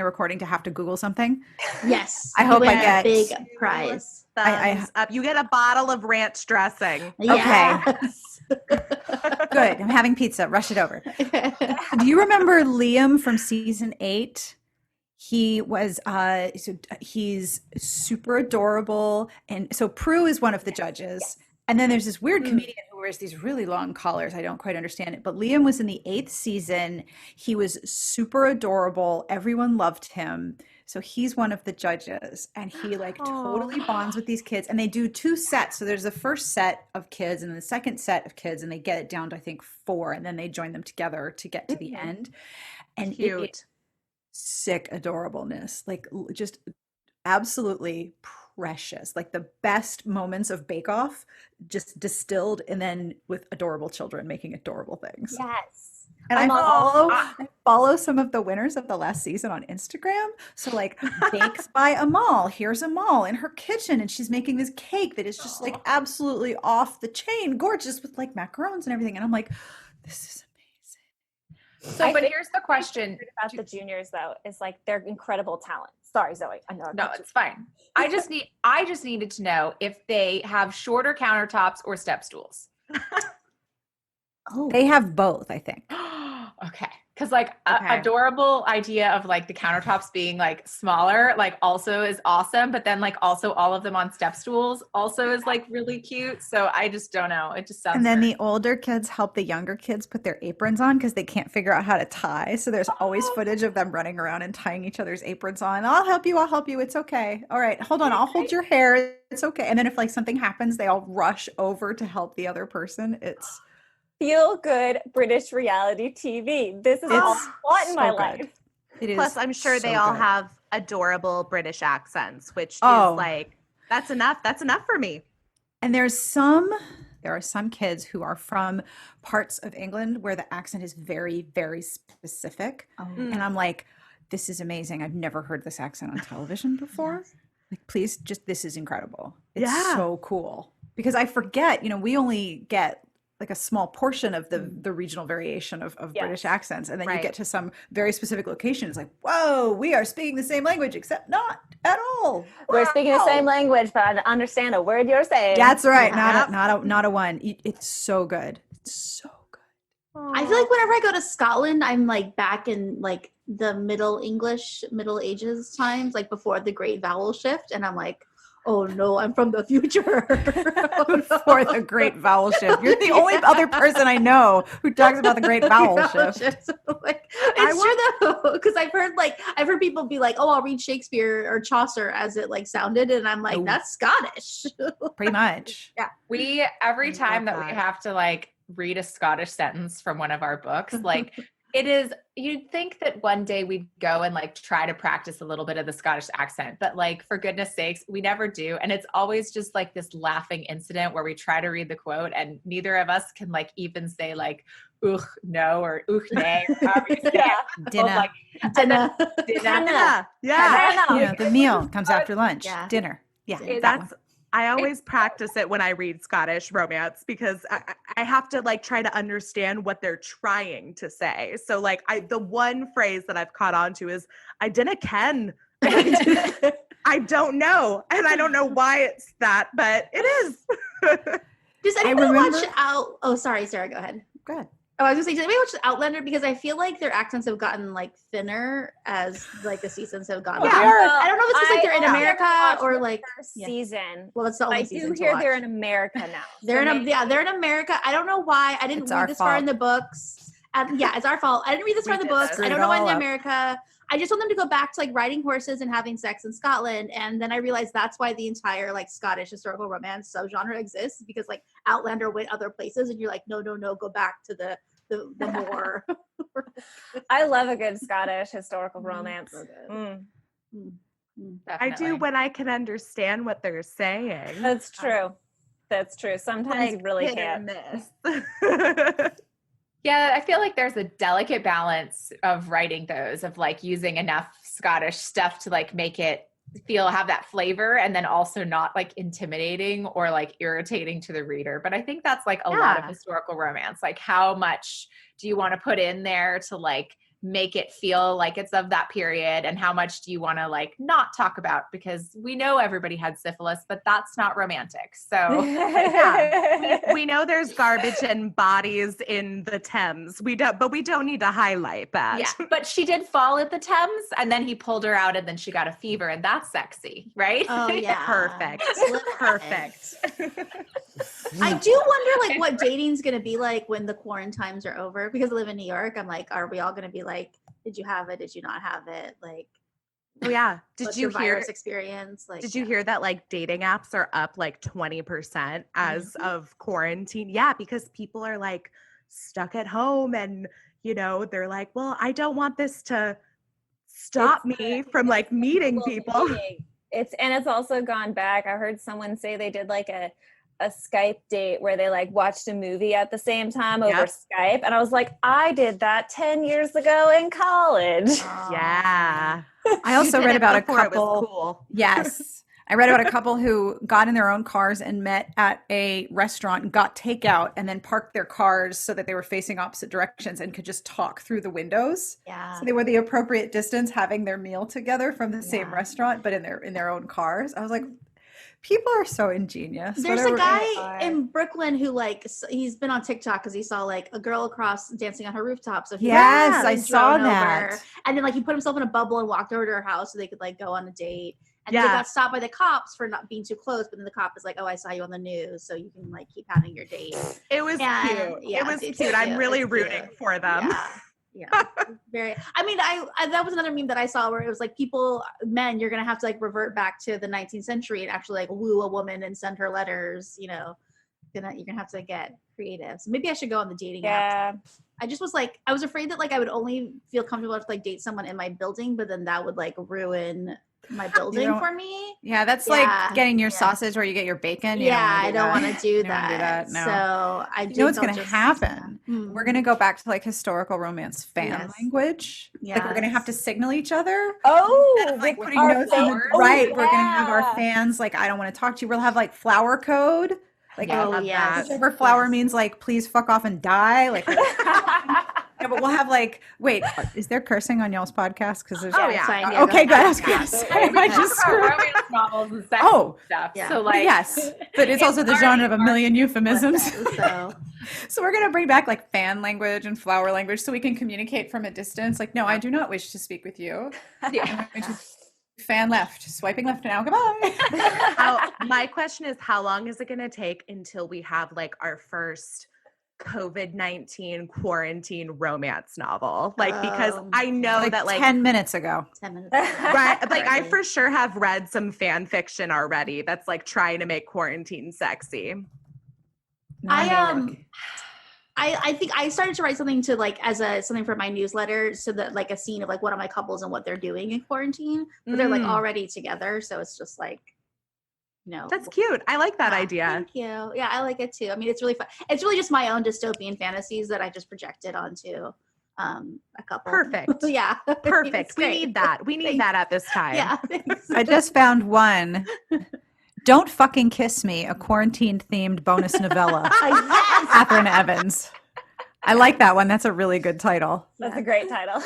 recording to have to Google something? Yes. I hope I win get a big prize. Thumbs up. You get a bottle of ranch dressing. Yes. Good. I'm having pizza. Rush it over. Do you remember Liam from season 8? He was he's super adorable, and so Prue is one of the judges. Yes. And then there's this weird comedian who wears these really long collars. I don't quite understand it. But Liam was in the 8th season. He was super adorable. Everyone loved him. So he's one of the judges, and he like totally bonds with these kids. And they do 2 sets. So there's the first set of kids and the second set of kids, and they get it down to I think 4, and then they join them together to get to the end. And Cute. Sick adorableness, like just absolutely precious, like the best moments of Bake Off just distilled, and then with adorable children making adorable things. Yes. And I follow some of the winners of the last season on Instagram. So like Bakes by Amal. Here's Amal in her kitchen, and she's making this cake that is just like absolutely off the chain, gorgeous with like macarons and everything. And I'm like, this is amazing. So, but here's the question about the juniors though, is like they're incredible talent. Sorry, Zoe. I know. No, it's fine. I just needed to know if they have shorter countertops or step stools. They have both, I think. Okay. Because like adorable idea of like the countertops being like smaller, like also is awesome. But then like also all of them on step stools also is like really cute. So I just don't know. It just sounds. And then the older kids help the younger kids put their aprons on because they can't figure out how to tie. So there's always footage of them running around and tying each other's aprons on. I'll help you. It's okay. All right, hold on. I'll hold your hair. It's okay. And then if like something happens, they all rush over to help the other person. It's feel good British reality TV. This is all I want in my life. It is. Plus, I'm sure they all have adorable British accents, which is like, that's enough. That's enough for me. And there are some kids who are from parts of England where the accent is very, very specific. And I'm like, this is amazing. I've never heard this accent on television before. Like, please, this is incredible. It's so cool. Because I forget, we only get like a small portion of the regional variation of British accents. And then you get to some very specific location. It's like, whoa, we are speaking the same language, except not at all. We're speaking the same language, but I don't understand a word you're saying. That's right. Not a one. It's so good. It's so good. I feel like whenever I go to Scotland, I'm like back in like the Middle Ages times, like before the Great Vowel Shift. And I'm like, oh no, I'm from the future. For the Great Vowel Shift. You're the only other person I know who talks about the Great Vowel Shift. So, like, it's true though, because I've heard people be like, oh, I'll read Shakespeare or Chaucer as it like sounded, and I'm like, that's Scottish. Pretty much. Yeah. Every time that we have to like read a Scottish sentence from one of our books, like you'd think that one day we'd go and like try to practice a little bit of the Scottish accent, but like, for goodness sakes, we never do. And it's always just like this laughing incident where we try to read the quote and neither of us can like even say like, "Ugh, no," or "Ugh, nay," or however you say it. Dinner. Like, Dinner. Yeah. The meal comes after lunch. Yeah. Dinner. Yeah. I always practice it when I read Scottish romance because I have to like try to understand what they're trying to say. So like the one phrase that I've caught on to is, I dinna ken. I don't know. And I don't know why it's that, but it is. Does anyone watch out? Oh, sorry, Sarah, go ahead. Go ahead. Oh, I was gonna say, does anybody watch Outlander? Because I feel like their accents have gotten like thinner as like the seasons have gone. Yeah. I don't know if it's because like they're in America or like season. Well, that's the only I season. do hear they're in America now. They're in America. I don't know why. I didn't read this far in the books. It's our fault. I didn't read this far in the books. I don't know why in America. I just want them to go back to like riding horses and having sex in Scotland. And then I realized that's why the entire like Scottish historical romance subgenre exists, because like Outlander went other places and you're like, no, go back to the more. I love a good Scottish historical romance. I do when I can understand what they're saying. That's true. Sometimes you really can't. Yeah, I feel like there's a delicate balance of writing those, of like using enough Scottish stuff to like make it have that flavor, and then also not like intimidating or like irritating to the reader. But I think that's like a lot of historical romance. Like, how much do you want to put in there to like make it feel like it's of that period, and how much do you want to like not talk about, because we know everybody had syphilis, but that's not romantic. So we know there's garbage and bodies in the Thames. But we don't need to highlight that. Yeah, but she did fall at the Thames, and then he pulled her out, and then she got a fever, and that's sexy, right? Oh yeah, perfect. I do wonder like what dating's gonna be like when the quarantines are over, because I live in New York. I'm like, are we all gonna be like, did you have it? Did you not have it? Like, oh yeah. Did you hear virus experience? Like, did you hear that like dating apps are up like 20% as of quarantine? Yeah, because people are like stuck at home, and you know, they're like, well, I don't want this to stop me from like meeting people. It's also gone back. I heard someone say they did like a Skype date where they like watched a movie at the same time over Skype. And I was like, I did that 10 years ago in college. Yeah. I also read about a couple. It was cool. Yes. I read about a couple who got in their own cars and met at a restaurant and got takeout, and then parked their cars so that they were facing opposite directions and could just talk through the windows. Yeah. So they were the appropriate distance, having their meal together from the same restaurant, but in their own cars. I was like, people are so ingenious. There's a guy in Brooklyn who like, he's been on TikTok because he saw like a girl across dancing on her rooftop. So yes, I saw that. And then like he put himself in a bubble and walked over to her house so they could like go on a date. And they got stopped by the cops for not being too close. But then the cop is like, oh, I saw you on the news, so you can like keep having your date. It was cute. Yeah, it was cute. I'm really rooting for them. Yeah. Very. I mean, I that was another meme that I saw where it was like men, you're gonna have to like revert back to the 19th century and actually like woo a woman and send her letters. You know, you're gonna have to get creative. So maybe I should go on the dating app. I just was like, I was afraid that like I would only feel comfortable to like date someone in my building, but then that would like ruin my building for me. Yeah, that's like getting your sausage where you get your bacon. I don't want to do that. No. So I do. You know what's going to happen? We're going to go back to like historical romance fan language. Like we're going to have to signal each other. Oh, like putting notes on the right. We're going to have our fans like, I don't want to talk to you. We'll have like flower code. Like whichever flower means like, please fuck off and die. Like. Yeah, but we'll have like, wait, is there cursing on y'all's podcast? Because there's okay, good. I just romance novels and sex stuff. Yeah. So like, yes, but it's also the genre of a million euphemisms. So we're gonna bring back like fan language and flower language so we can communicate from a distance. Like, no, I do not wish to speak with you. Fan left, swiping left now. Goodbye. My question is, how long is it gonna take until we have like our first COVID-19 quarantine romance novel? Like, because I know like that like 10 minutes ago. 10 minutes. Right. Like I for sure have read some fan fiction already that's like trying to make quarantine sexy. I think I started to write something to like as something for my newsletter, so that like a scene of like one of my couples and what they're doing in quarantine, but they're like already together. So it's just like, that's cute. I like that idea. Thank you. Yeah, I like it too. I mean, it's really fun. It's really just my own dystopian fantasies that I just projected onto a couple. Perfect. Yeah. Perfect. We need that. We need that at this time. Yeah. Thanks. I just found one. Don't Fucking Kiss Me, a quarantine-themed bonus novella. Catherine Evans. I like that one. That's a really good title. That's a great title.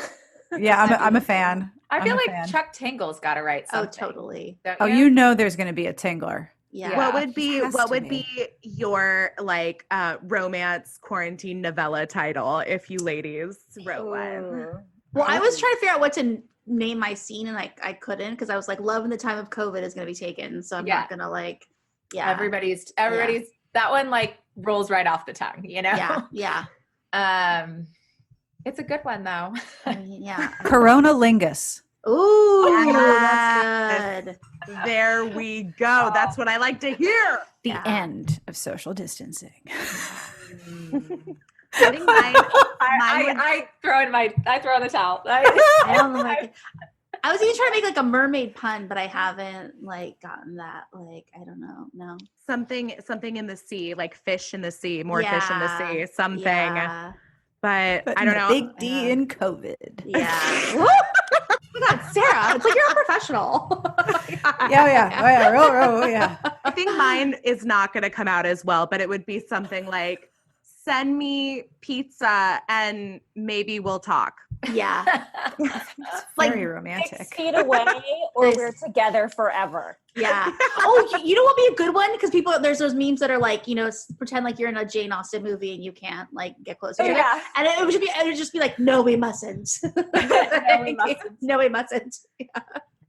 Yeah, I'm a fan. I feel like Chuck Tingle's got to write something. Oh, totally. You know there's going to be a Tingler. Yeah. What would be your like romance quarantine novella title if you ladies wrote one? Well, I was trying to figure out what to name my scene, and I couldn't, because I was like, love in the time of COVID is going to be taken, so I'm not going to like everybody's that one like rolls right off the tongue, you know? Yeah. It's a good one though. Coronalingus. Ooh, that's good. There we go. That's what I like to hear. The end of social distancing. I think I throw in the towel. I was even trying to make like a mermaid pun, but I haven't like gotten that. Like, I don't know. No. Something in the sea, like fish in the sea, more fish in the sea, something. Yeah. But I don't know. Big D in COVID. Yeah. Sarah, it's like you're a professional. Yeah. I think mine is not going to come out as well, but it would be something like, send me pizza and maybe we'll talk. Yeah. Very romantic. 6 feet away or we're together forever. Yeah. Oh, you know what would be a good one? Because there's those memes that are like, pretend like you're in a Jane Austen movie and you can't like get close to each other. And it would just be like, no, we mustn't. No, we mustn't. Yeah.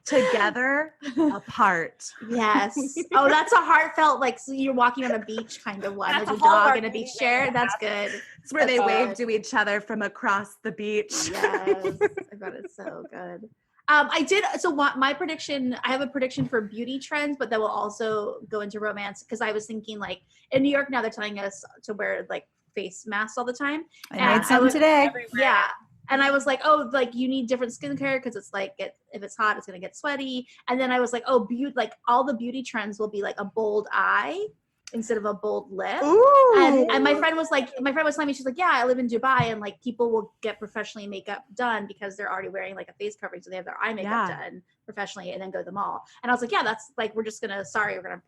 Together, apart. Yes. Oh, that's a heartfelt, like, so you're walking on a beach kind of one. There's a dog in a beach chair. That's good. It's where they wave to each other from across the beach. Yes. I thought it's so good. My prediction, I have a prediction for beauty trends, but that will also go into romance, because I was thinking, like, in New York now they're telling us to wear like face masks all the time. I made some today. Yeah. And I was like, oh, like you need different skincare because it's like if it's hot, it's gonna get sweaty. And then I was like, oh, like all the beauty trends will be like a bold eye instead of a bold lip. Ooh. And my friend was telling me, she's like, yeah, I live in Dubai, and like people will get professionally makeup done because they're already wearing like a face covering, so they have their eye makeup done professionally and then go to the mall. And I was like, yeah, that's like, we're gonna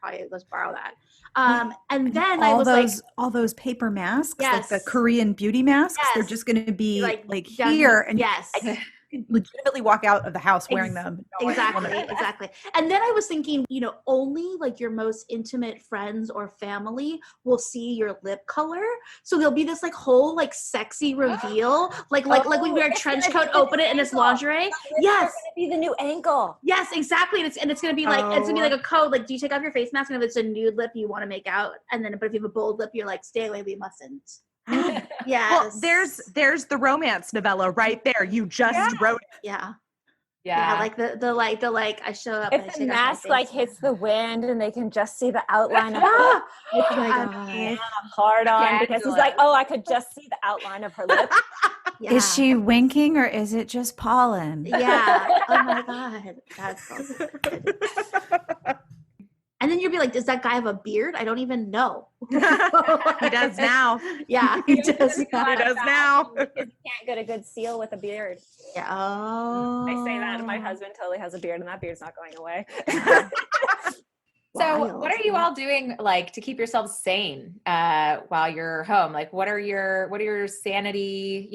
probably let's borrow that. And then all those paper masks, yes, like the Korean beauty masks, yes, they're just going to be like down here, and yes, you can legitimately walk out of the house wearing them. Exactly. And then I was thinking, only like your most intimate friends or family will see your lip color. So there'll be this like whole like sexy reveal, like we wear a trench coat, open it, and it's lingerie. Yes, it's gonna be the new angle. Yes, exactly. And it's gonna be like it's gonna be like a code. Like, do you take off your face mask, and if it's a nude lip, you want to make out, but if you have a bold lip, you're like, stay away, we mustn't. Yes. Well, there's the romance novella right there. You just wrote it. Yeah, like the I show up. If the mask like hits the wind and they can just see the outline of hard on, because he's like, oh, I could just see the outline of her lip. Yeah. Is she winking or is it just pollen? Yeah. Oh my God, that's so good. And then you'll be like, does that guy have a beard? I don't even know. He does now. Yeah, he does. He does now. You can't get a good seal with a beard. Yeah. Oh. I say that, and my husband totally has a beard, and that beard's not going away. So what are you all doing like to keep yourselves sane while you're home? Like what are your sanity,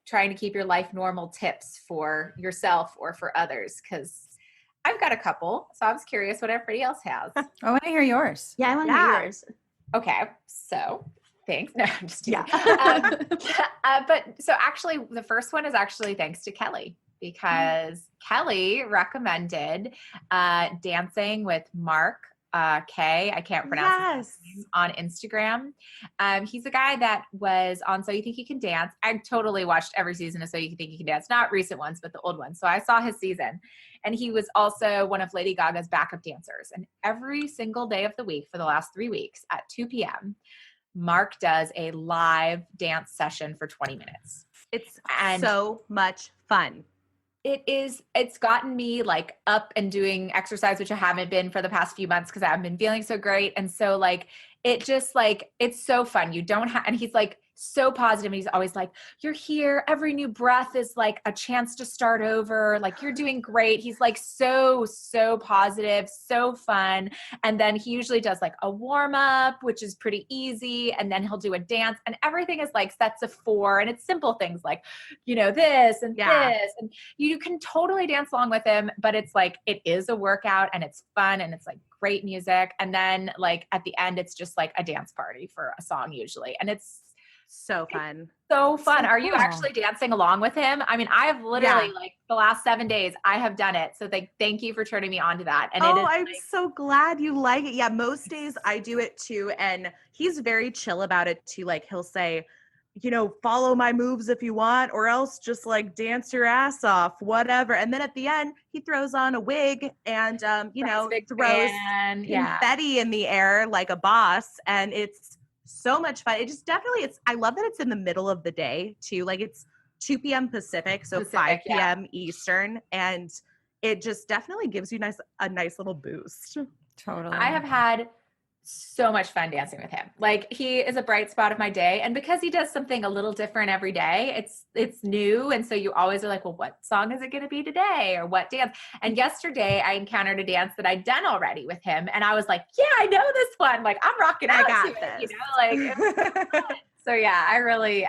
trying to keep your life normal tips for yourself or for others? Because I've got a couple, so I was curious what everybody else has. I want to hear yours. Yeah, I want to hear yours. Okay, so thanks. No, I'm just kidding. But so actually, the first one is actually thanks to Kelly, because Kelly recommended dancing with Mark K. I can't pronounce his name, on Instagram. He's a guy that was on So You Think You Can Dance. I totally watched every season of So You Think You Can Dance, not recent ones, but the old ones. So I saw his season. And he was also one of Lady Gaga's backup dancers. And every single day of the week for the last 3 weeks at 2 p.m., Mark does a live dance session for 20 minutes. It's so much fun. It's gotten me like up and doing exercise, which I haven't been for the past few months because I haven't been feeling so great. And so like, it just like, it's so fun. And he's like so positive. And he's always like, you're here. Every new breath is like a chance to start over. Like you're doing great. He's like so positive, so fun. And then he usually does like a warm up, which is pretty easy. And then he'll do a dance, and everything is like sets of 4. And it's simple things like, this and this. And you can totally dance along with him, but it's like, it is a workout and it's fun and it's like great music. And then like at the end, it's just like a dance party for a song usually. And it's so fun. So fun. Are you actually dancing along with him? I mean, I have literally like the last 7 days I have done it. So thank you for turning me on to that. And I'm so glad you like it. Yeah. Most days I do it too. And he's very chill about it too. Like he'll say, follow my moves if you want, or else just like dance your ass off, whatever. And then at the end, he throws on a wig and, throws confetti in the air like a boss. And it's so much fun. It just definitely, I love that it's in the middle of the day too. Like it's 2 p.m. Pacific, so 5 p.m. Eastern. And it just definitely gives you a nice little boost. Totally. I have had so much fun dancing with him. Like, he is a bright spot of my day. And because he does something a little different every day, it's new. And so you always are like, well, what song is it going to be today? Or what dance? And yesterday I encountered a dance that I'd done already with him. And I was like, yeah, I know this one. Like, I'm rocking out to it, you know, like, it was so fun. So yeah, I really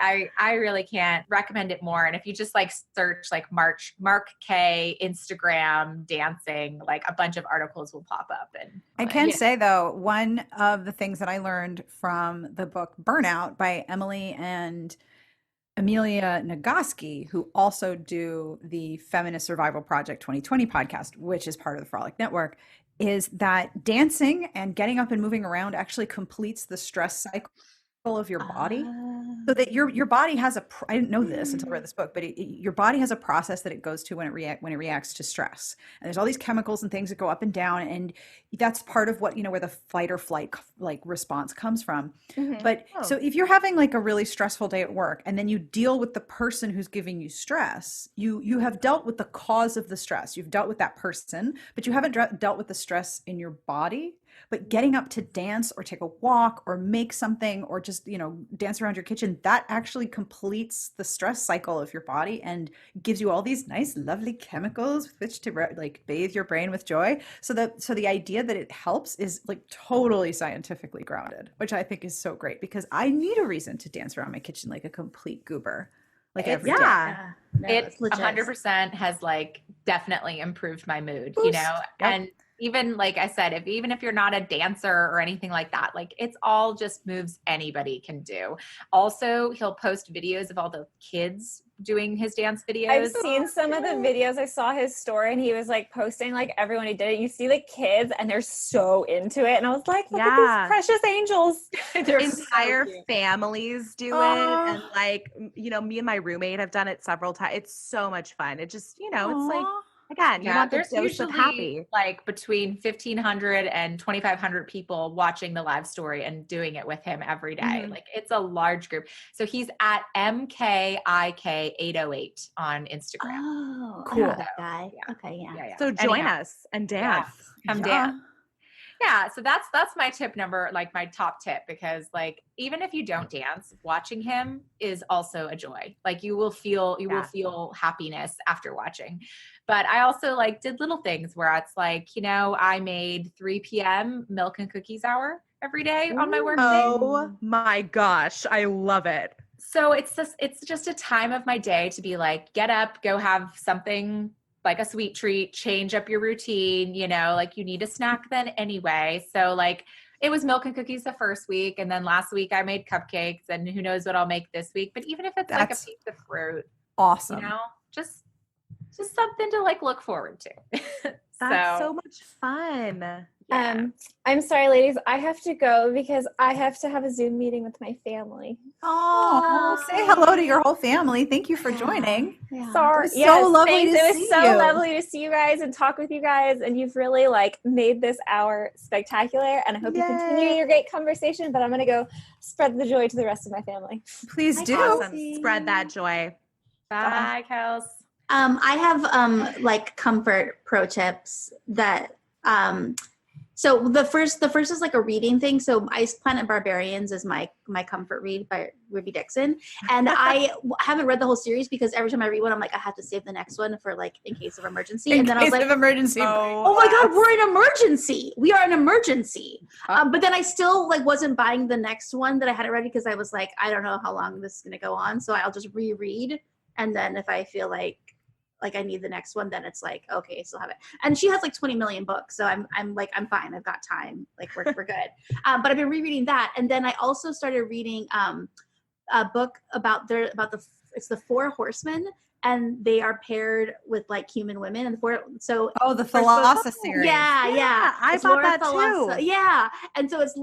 can't recommend it more. And if you just like search like Mark K Instagram dancing, like a bunch of articles will pop up. And I can say though, one of the things that I learned from the book Burnout by Emily and Amelia Nagoski, who also do the Feminist Survival Project 2020 podcast, which is part of the Frolic Network, is that dancing and getting up and moving around actually completes the stress cycle of your body, so that your body has I didn't know this until I read this book, but your body has a process that it goes to when it reacts to stress. And there's all these chemicals and things that go up and down, and that's part of what, you know, where the fight or flight like response comes from. But so if you're having like a really stressful day at work, and then you deal with the person who's giving you stress, you have dealt with the cause of the stress. You've dealt with that person, but you haven't dealt with the stress in your body. But getting up to dance or take a walk or make something or just, you know, dance around your kitchen, that actually completes the stress cycle of your body and gives you all these nice, lovely chemicals with which to like bathe your brain with joy. So the idea that it helps is like totally scientifically grounded, which I think is so great, because I need a reason to dance around my kitchen like a complete goober. Like every day. No, It 100% has like definitely improved my mood, you know, and even like I said, even if you're not a dancer or anything like that, like it's all just moves anybody can do. Also, he'll post videos of all the kids doing his dance videos. I've seen some of the videos. I saw his story and he was like posting like everyone who did it. You see the kids and they're so into it. And I was like, look at these precious angels. Entire families do it. And like, you know, me and my roommate have done it several times. It's so much fun. It just, you know, it's like, again, you want the dose of happy. Like between 1,500 and 2,500 people watching the live story and doing it with him every day. Like, it's a large group. So he's at MKIK808 on Instagram. Oh, cool. I know that guy. Yeah. Okay, yeah. So join us and dance. Come dance. Yeah, so that's my tip number, like my top tip, because like even if you don't dance, watching him is also a joy. Like you will feel happiness after watching. But I also like did little things where it's like, you know, I made 3 p.m. milk and cookies hour every day on my work day. Oh my gosh, I love it. So it's just a time of my day to be like, get up, go have something like a sweet treat, change up your routine, you know, like you need a snack then anyway. So like it was milk and cookies the first week. And then last week I made cupcakes, and who knows what I'll make this week. But even if it's like a piece of fruit, awesome, you know, just something to like look forward to. That's so much fun. Yeah. I'm sorry, ladies. I have to go because I have to have a Zoom meeting with my family. Oh, say hello to your whole family. Thank you for joining. Yeah. Sorry. It was so lovely to see you. It was so lovely to see you guys and talk with you guys. And you've really like made this hour spectacular. And I hope you continue your great conversation. But I'm going to go spread the joy to the rest of my family. Please do. Awesome. Spread that joy. Bye, Kels. I have like comfort pro tips that so the first is like a reading thing. So Ice Planet Barbarians is my comfort read by Ruby Dixon, and I haven't read the whole series because every time I read one, I'm like, I have to save the next one for like in case of emergency. And then I was like, emergency. Oh my God, we're in emergency. We are an emergency. But then I still like wasn't buying the next one that I hadn't read because I was like, I don't know how long this is gonna go on, so I'll just reread, and then if I feel like I need the next one, then it's like, okay, still have it. And she has like 20 million books. So I'm fine. I've got time. Like we're good. But I've been rereading that. And then I also started reading a book about it's the 4 Horsemen, and they are paired with like human women. And the Thalassa series. Yeah. I bought that too. Yeah. And so it's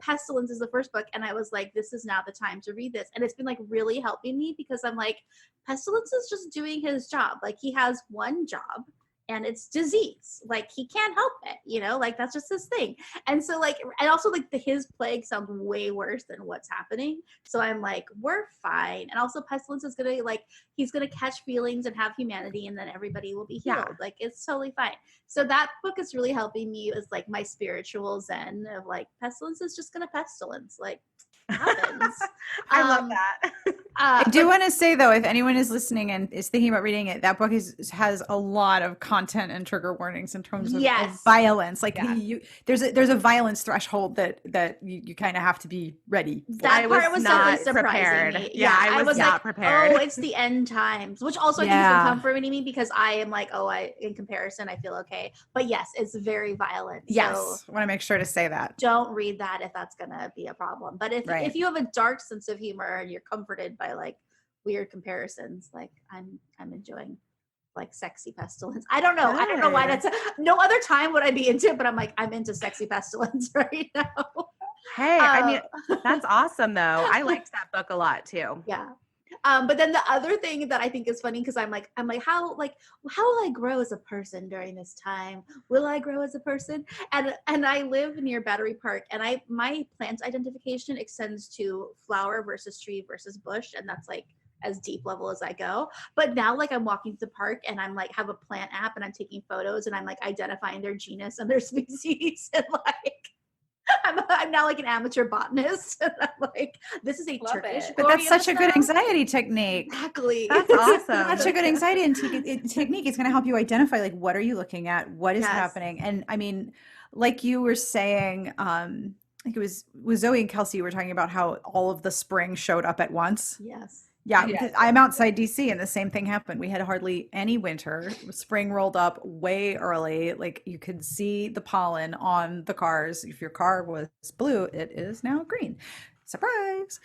Pestilence is the first book. And I was like, this is now the time to read this. And it's been like really helping me because I'm like, Pestilence is just doing his job. Like he has one job. and it's disease. Like, he can't help it, you know, like that's just his thing. And so like, and also like his plague sounds way worse than what's happening. So I'm like, we're fine. And also pestilence is gonna like, he's gonna catch feelings and have humanity, and then everybody will be healed. Yeah. Like, it's totally fine. So that book is really helping me as like my spiritual zen of like, pestilence is just gonna pestilence. Like, happens. I love that. I do want to say though, if anyone is listening and is thinking about reading it, that book has a lot of content and trigger warnings in terms of violence. Like there's a violence threshold that you kind of have to be ready for. That part was not totally surprising me. Yeah, I was not prepared. Oh, it's the end times, which also I think has been comforting to me, because I am like, in comparison, I feel okay. But yes, it's very violent. Yes, so I want to make sure to say that. Don't read that if that's gonna be a problem. But if you have a dark sense of humor and you're comforted by like weird comparisons, like I'm enjoying like sexy pestilence. I don't know why that's no other time would I be into it, but I'm like, I'm into sexy pestilence right now. Hey, I mean, that's awesome though. I liked that book a lot too. Yeah. But then the other thing that I think is funny, because I'm like, how will I grow as a person during this time? Will I grow as a person? And I live near Battery Park, and my plant identification extends to flower versus tree versus bush, and that's like as deep level as I go. But now like I'm walking to the park and I'm like have a plant app and I'm taking photos and I'm like identifying their genus and their species, and like I'm now like an amateur botanist. And I'm like, this is a Turkish. But that's such a good anxiety technique. Exactly. That's awesome. Such a good anxiety technique. It's going to help you identify like, what are you looking at? What is happening? And I mean, like you were saying, I think it was with Zoe and Kelsey, you were talking about how all of the spring showed up at once. Yes. Yeah, because I'm outside DC and the same thing happened. We had hardly any winter. Spring rolled up way early. Like you could see the pollen on the cars. If your car was blue, it is now green. Surprise.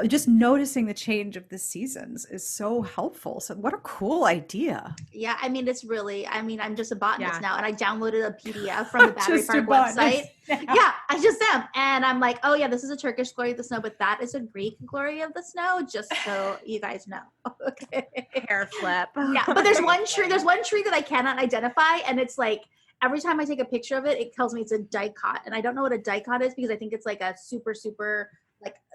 Just noticing the change of the seasons is so helpful. So what a cool idea. Yeah, I mean, it's really, I'm just a botanist now, and I downloaded a PDF from the Battery Park website. Yeah, I just am. And I'm like, oh yeah, this is a Turkish glory of the snow, but that is a Greek glory of the snow, just so you guys know. Okay. Hair flip. Yeah, but there's one tree that I cannot identify, and it's like, every time I take a picture of it, it tells me it's a dicot. And I don't know what a dicot is, because I think it's like a super,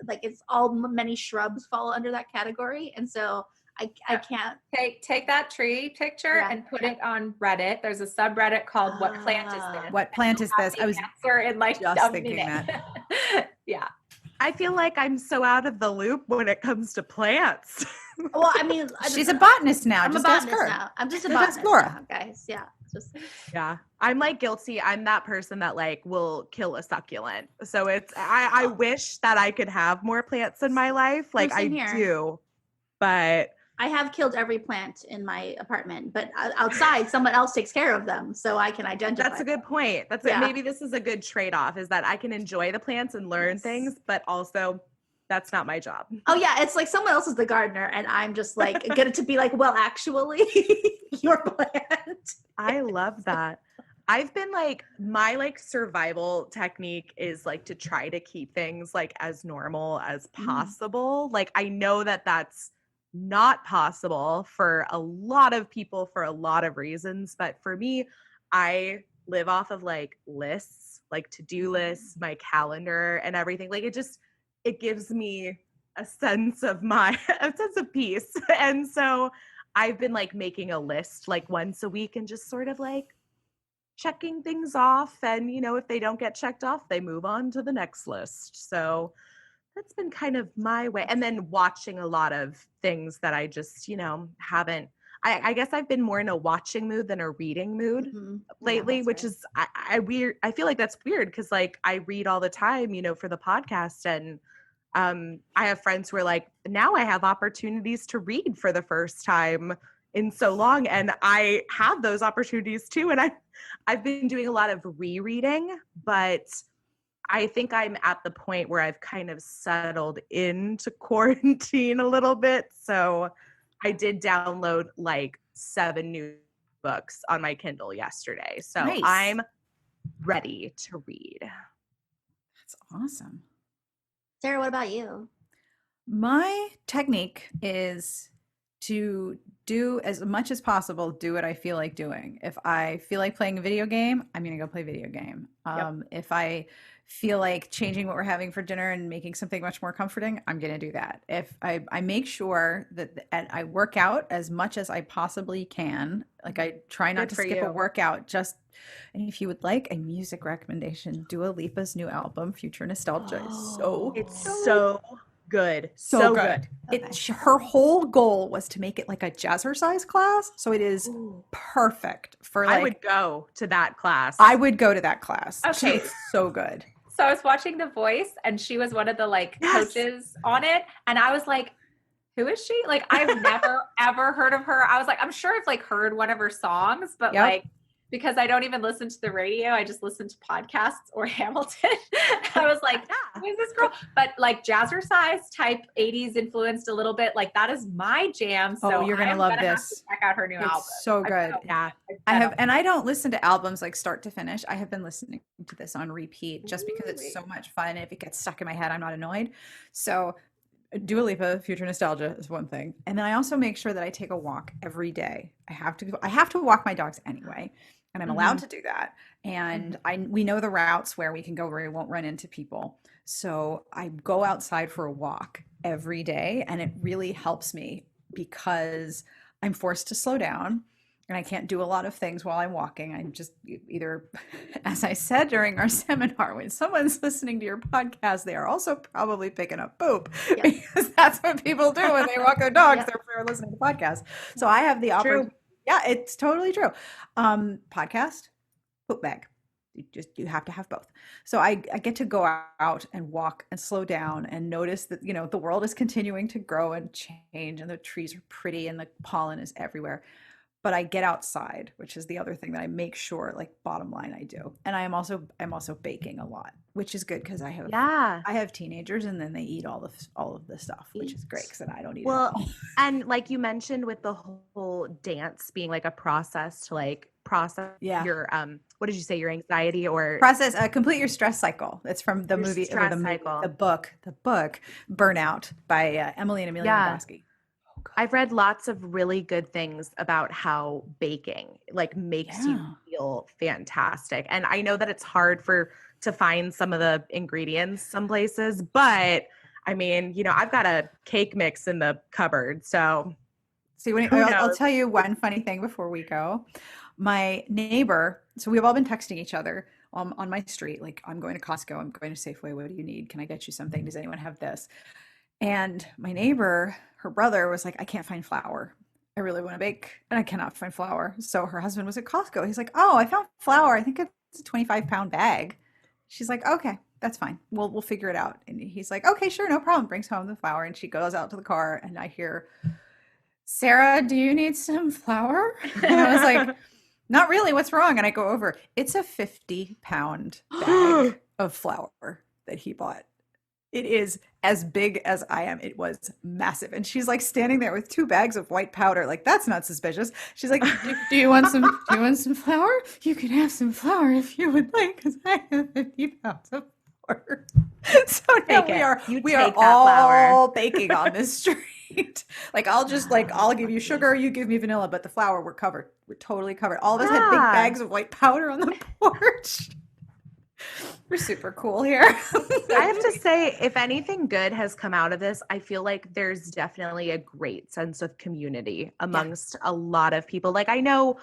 like it's all many shrubs fall under that category. And so I can't take that tree picture and put it on Reddit. There's a subreddit called What Plant Is This? What plant is this? I was in like just thinking that. Yeah. I feel like I'm so out of the loop when it comes to plants. Well, I mean, she's a botanist now. I'm a botanist now. I'm just a botanist now, guys. Yeah. Yeah. I'm like guilty. I'm that person that like will kill a succulent. So it's, I wish that I could have more plants in my life. Like I do, but I have killed every plant in my apartment, but outside someone else takes care of them. So I can identify. That's a good point. Maybe this is a good trade-off, is that I can enjoy the plants and learn things, but also that's not my job. Oh yeah. It's like someone else is the gardener and I'm just like going to be like, well, actually your plant. I love that. I've been like, my like survival technique is like to try to keep things like as normal as possible. Like I know that that's not possible for a lot of people for a lot of reasons. But for me, I live off of like lists, like to-do lists, my calendar and everything. Like it gives me a sense of peace. And so I've been like making a list like once a week and just sort of like checking things off. And, you know, if they don't get checked off, they move on to the next list. So that's been kind of my way. And then watching a lot of things that I just, you know, haven't, I guess I've been more in a watching mood than a reading mood lately, which is I feel like that's weird because like I read all the time, you know, for the podcast. And I have friends who are like, now I have opportunities to read for the first time in so long. And I have those opportunities too. And I've been doing a lot of rereading, but I think I'm at the point where I've kind of settled into quarantine a little bit. So I did download like 7 new books on my Kindle yesterday. So nice. I'm ready to read. That's awesome. Sarah, what about you? My technique is to do as much as possible, do what I feel like doing. If I feel like playing a video game, I'm going to go play video game. If I feel like changing what we're having for dinner and making something much more comforting, I'm going to do that. If I make sure that I work out as much as I possibly can, like I try not to skip a workout. And if you would like a music recommendation, Dua Lipa's new album, Future Nostalgia, is so good. So good. Her whole goal was to make it like a jazzercise class. So it is perfect for I would go to that class. I would go to that class. Okay. It's so good. So I was watching The Voice and she was one of the coaches on it. And I was like, who is she? Like, I've never, ever heard of her. I was like, I'm sure I've heard one of her songs, but because I don't even listen to the radio, I just listen to podcasts or Hamilton. I was like, who is this girl? But jazzercise type 80s influenced a little bit. That is my jam. So you're going to love this. Have to check out her new album. So good. And I don't listen to albums start to finish. I have been listening to this on repeat just because it's so much fun. If it gets stuck in my head, I'm not annoyed. So Dua Lipa, Future Nostalgia is one thing. And then I also make sure that I take a walk every day. I have to walk my dogs anyway. And I'm allowed to do that. And we know the routes where we can go where we won't run into people. So I go outside for a walk every day. And it really helps me because I'm forced to slow down. And I can't do a lot of things while I'm walking. I'm just either, as I said during our seminar, when someone's listening to your podcast, they are also probably picking up poop because that's what people do when they walk their dogs. They're listening to podcasts. So I have the opportunity. Yeah, it's totally true. Podcast, poop bag. You have to have both. So I get to go out and walk and slow down and notice that, the world is continuing to grow and change and the trees are pretty and the pollen is everywhere. But I get outside, which is the other thing that I make sure, bottom line, I do. And I'm also baking a lot, which is good because I have teenagers and then they eat all of the stuff, which is great because then I don't eat it all. And like you mentioned with the whole dance being a process to process your what did you say, your anxiety or process complete your stress cycle. It's from the movie or the book Burnout by Emily and Amelia Nagoski. I've read lots of really good things about how baking makes you feel fantastic. And I know that it's hard to find some of the ingredients some places, but I mean, I've got a cake mix in the cupboard. So see, I'll tell you one funny thing before we go. My neighbor, so we've all been texting each other on my street. I'm going to Costco. I'm going to Safeway. What do you need? Can I get you something? Does anyone have this? And my neighbor, her brother was like, I can't find flour. I really want to bake and I cannot find flour. So her husband was at Costco. He's like, oh, I found flour. I think it's a 25-pound bag. She's like, okay, that's fine. We'll figure it out. And he's like, okay, sure. No problem. Brings home the flour and she goes out to the car and I hear, Sarah, do you need some flour? And I was like, not really. What's wrong? And I go over, it's a 50-pound bag of flour that he bought. It is as big as I am. It was massive. And she's standing there with 2 bags of white powder. That's not suspicious. She's like, do you want some flour? You can have some flour if you would like, because I have 50 pounds of flour. So now we are all baking on this street. I'll give you sugar, you give me vanilla, but the flour, we're covered. We're totally covered. All of us had big bags of white powder on the porch. We're super cool here. I have to say, if anything good has come out of this, I feel like there's definitely a great sense of community amongst a lot of people. I know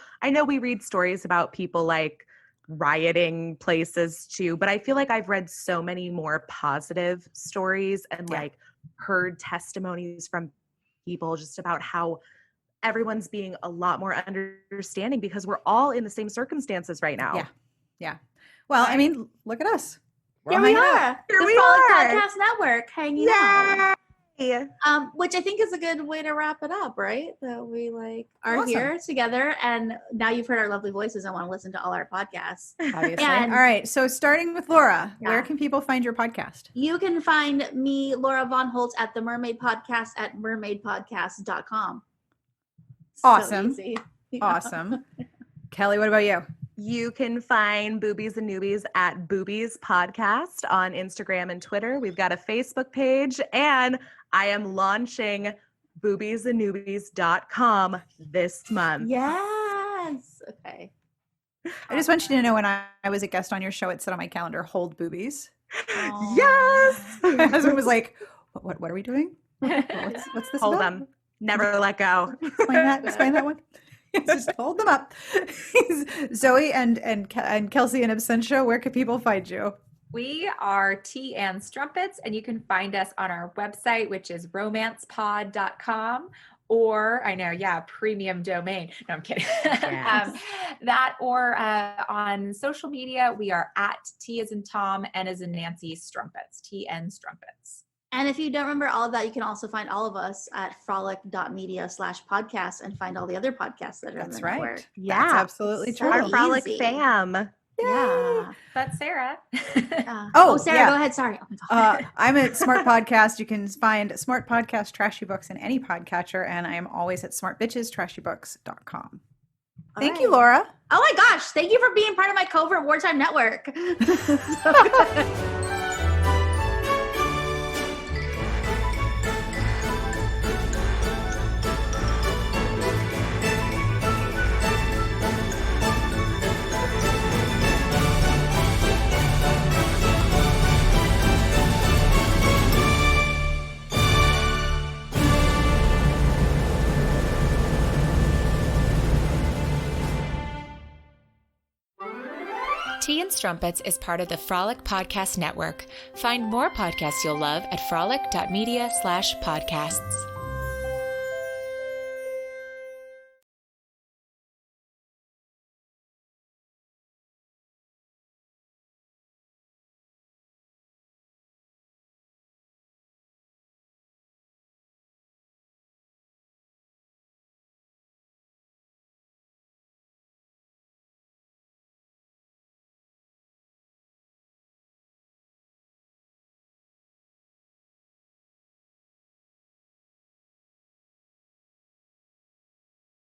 we read stories about people rioting places too, but I feel like I've read so many more positive stories and heard testimonies from people just about how everyone's being a lot more understanding because we're all in the same circumstances right now. Yeah. Well, I mean, look at us. Here we are. The Frolic Podcast Network hanging out. Which I think is a good way to wrap it up, right? That we are here together, and now you've heard our lovely voices and want to listen to all our podcasts. Obviously. All right. So starting with Laura, where can people find your podcast? You can find me, Laura Von Holt, at the Mermaid Podcast at mermaidpodcast.com. Awesome. So easy. Awesome. Kelly, what about you? You can find Boobies and Noobies at Boobies Podcast on Instagram and Twitter. We've got a Facebook page, and I am launching boobiesandnoobies.com this month. Yes. Okay. I just want you to know when I was a guest on your show, it said on my calendar, hold boobies. Yes. My husband was like, what are we doing? What's this Hold about? them. Never let go. Explain that one. Just hold them up. Zoe and Kelsey and Absentia, where can people find you? We are Tea and Strumpets, and you can find us on our website, which is romancepod.com, or premium domain. No, I'm kidding. Yes. That or on social media, we are at T as in Tom, N as in Nancy, Strumpets, Tea and Strumpets. And if you don't remember all of that, you can also find all of us at frolic.media/podcast and find all the other podcasts that are in the network. Yeah, That's absolutely true. Our Frolic Easy. fam. Yeah. That's Sarah. Sarah, yeah. go ahead. Sorry. Oh my God. I'm at Smart Podcast. You can find Smart Podcast Trashy Books in any podcatcher, and I am always at smartbitchestrashybooks.com. Thank you, Laura. Oh my gosh. Thank you for being part of my covert wartime network. Tea and Strumpets is part of the Frolic Podcast Network. Find more podcasts you'll love at frolic.media/podcasts.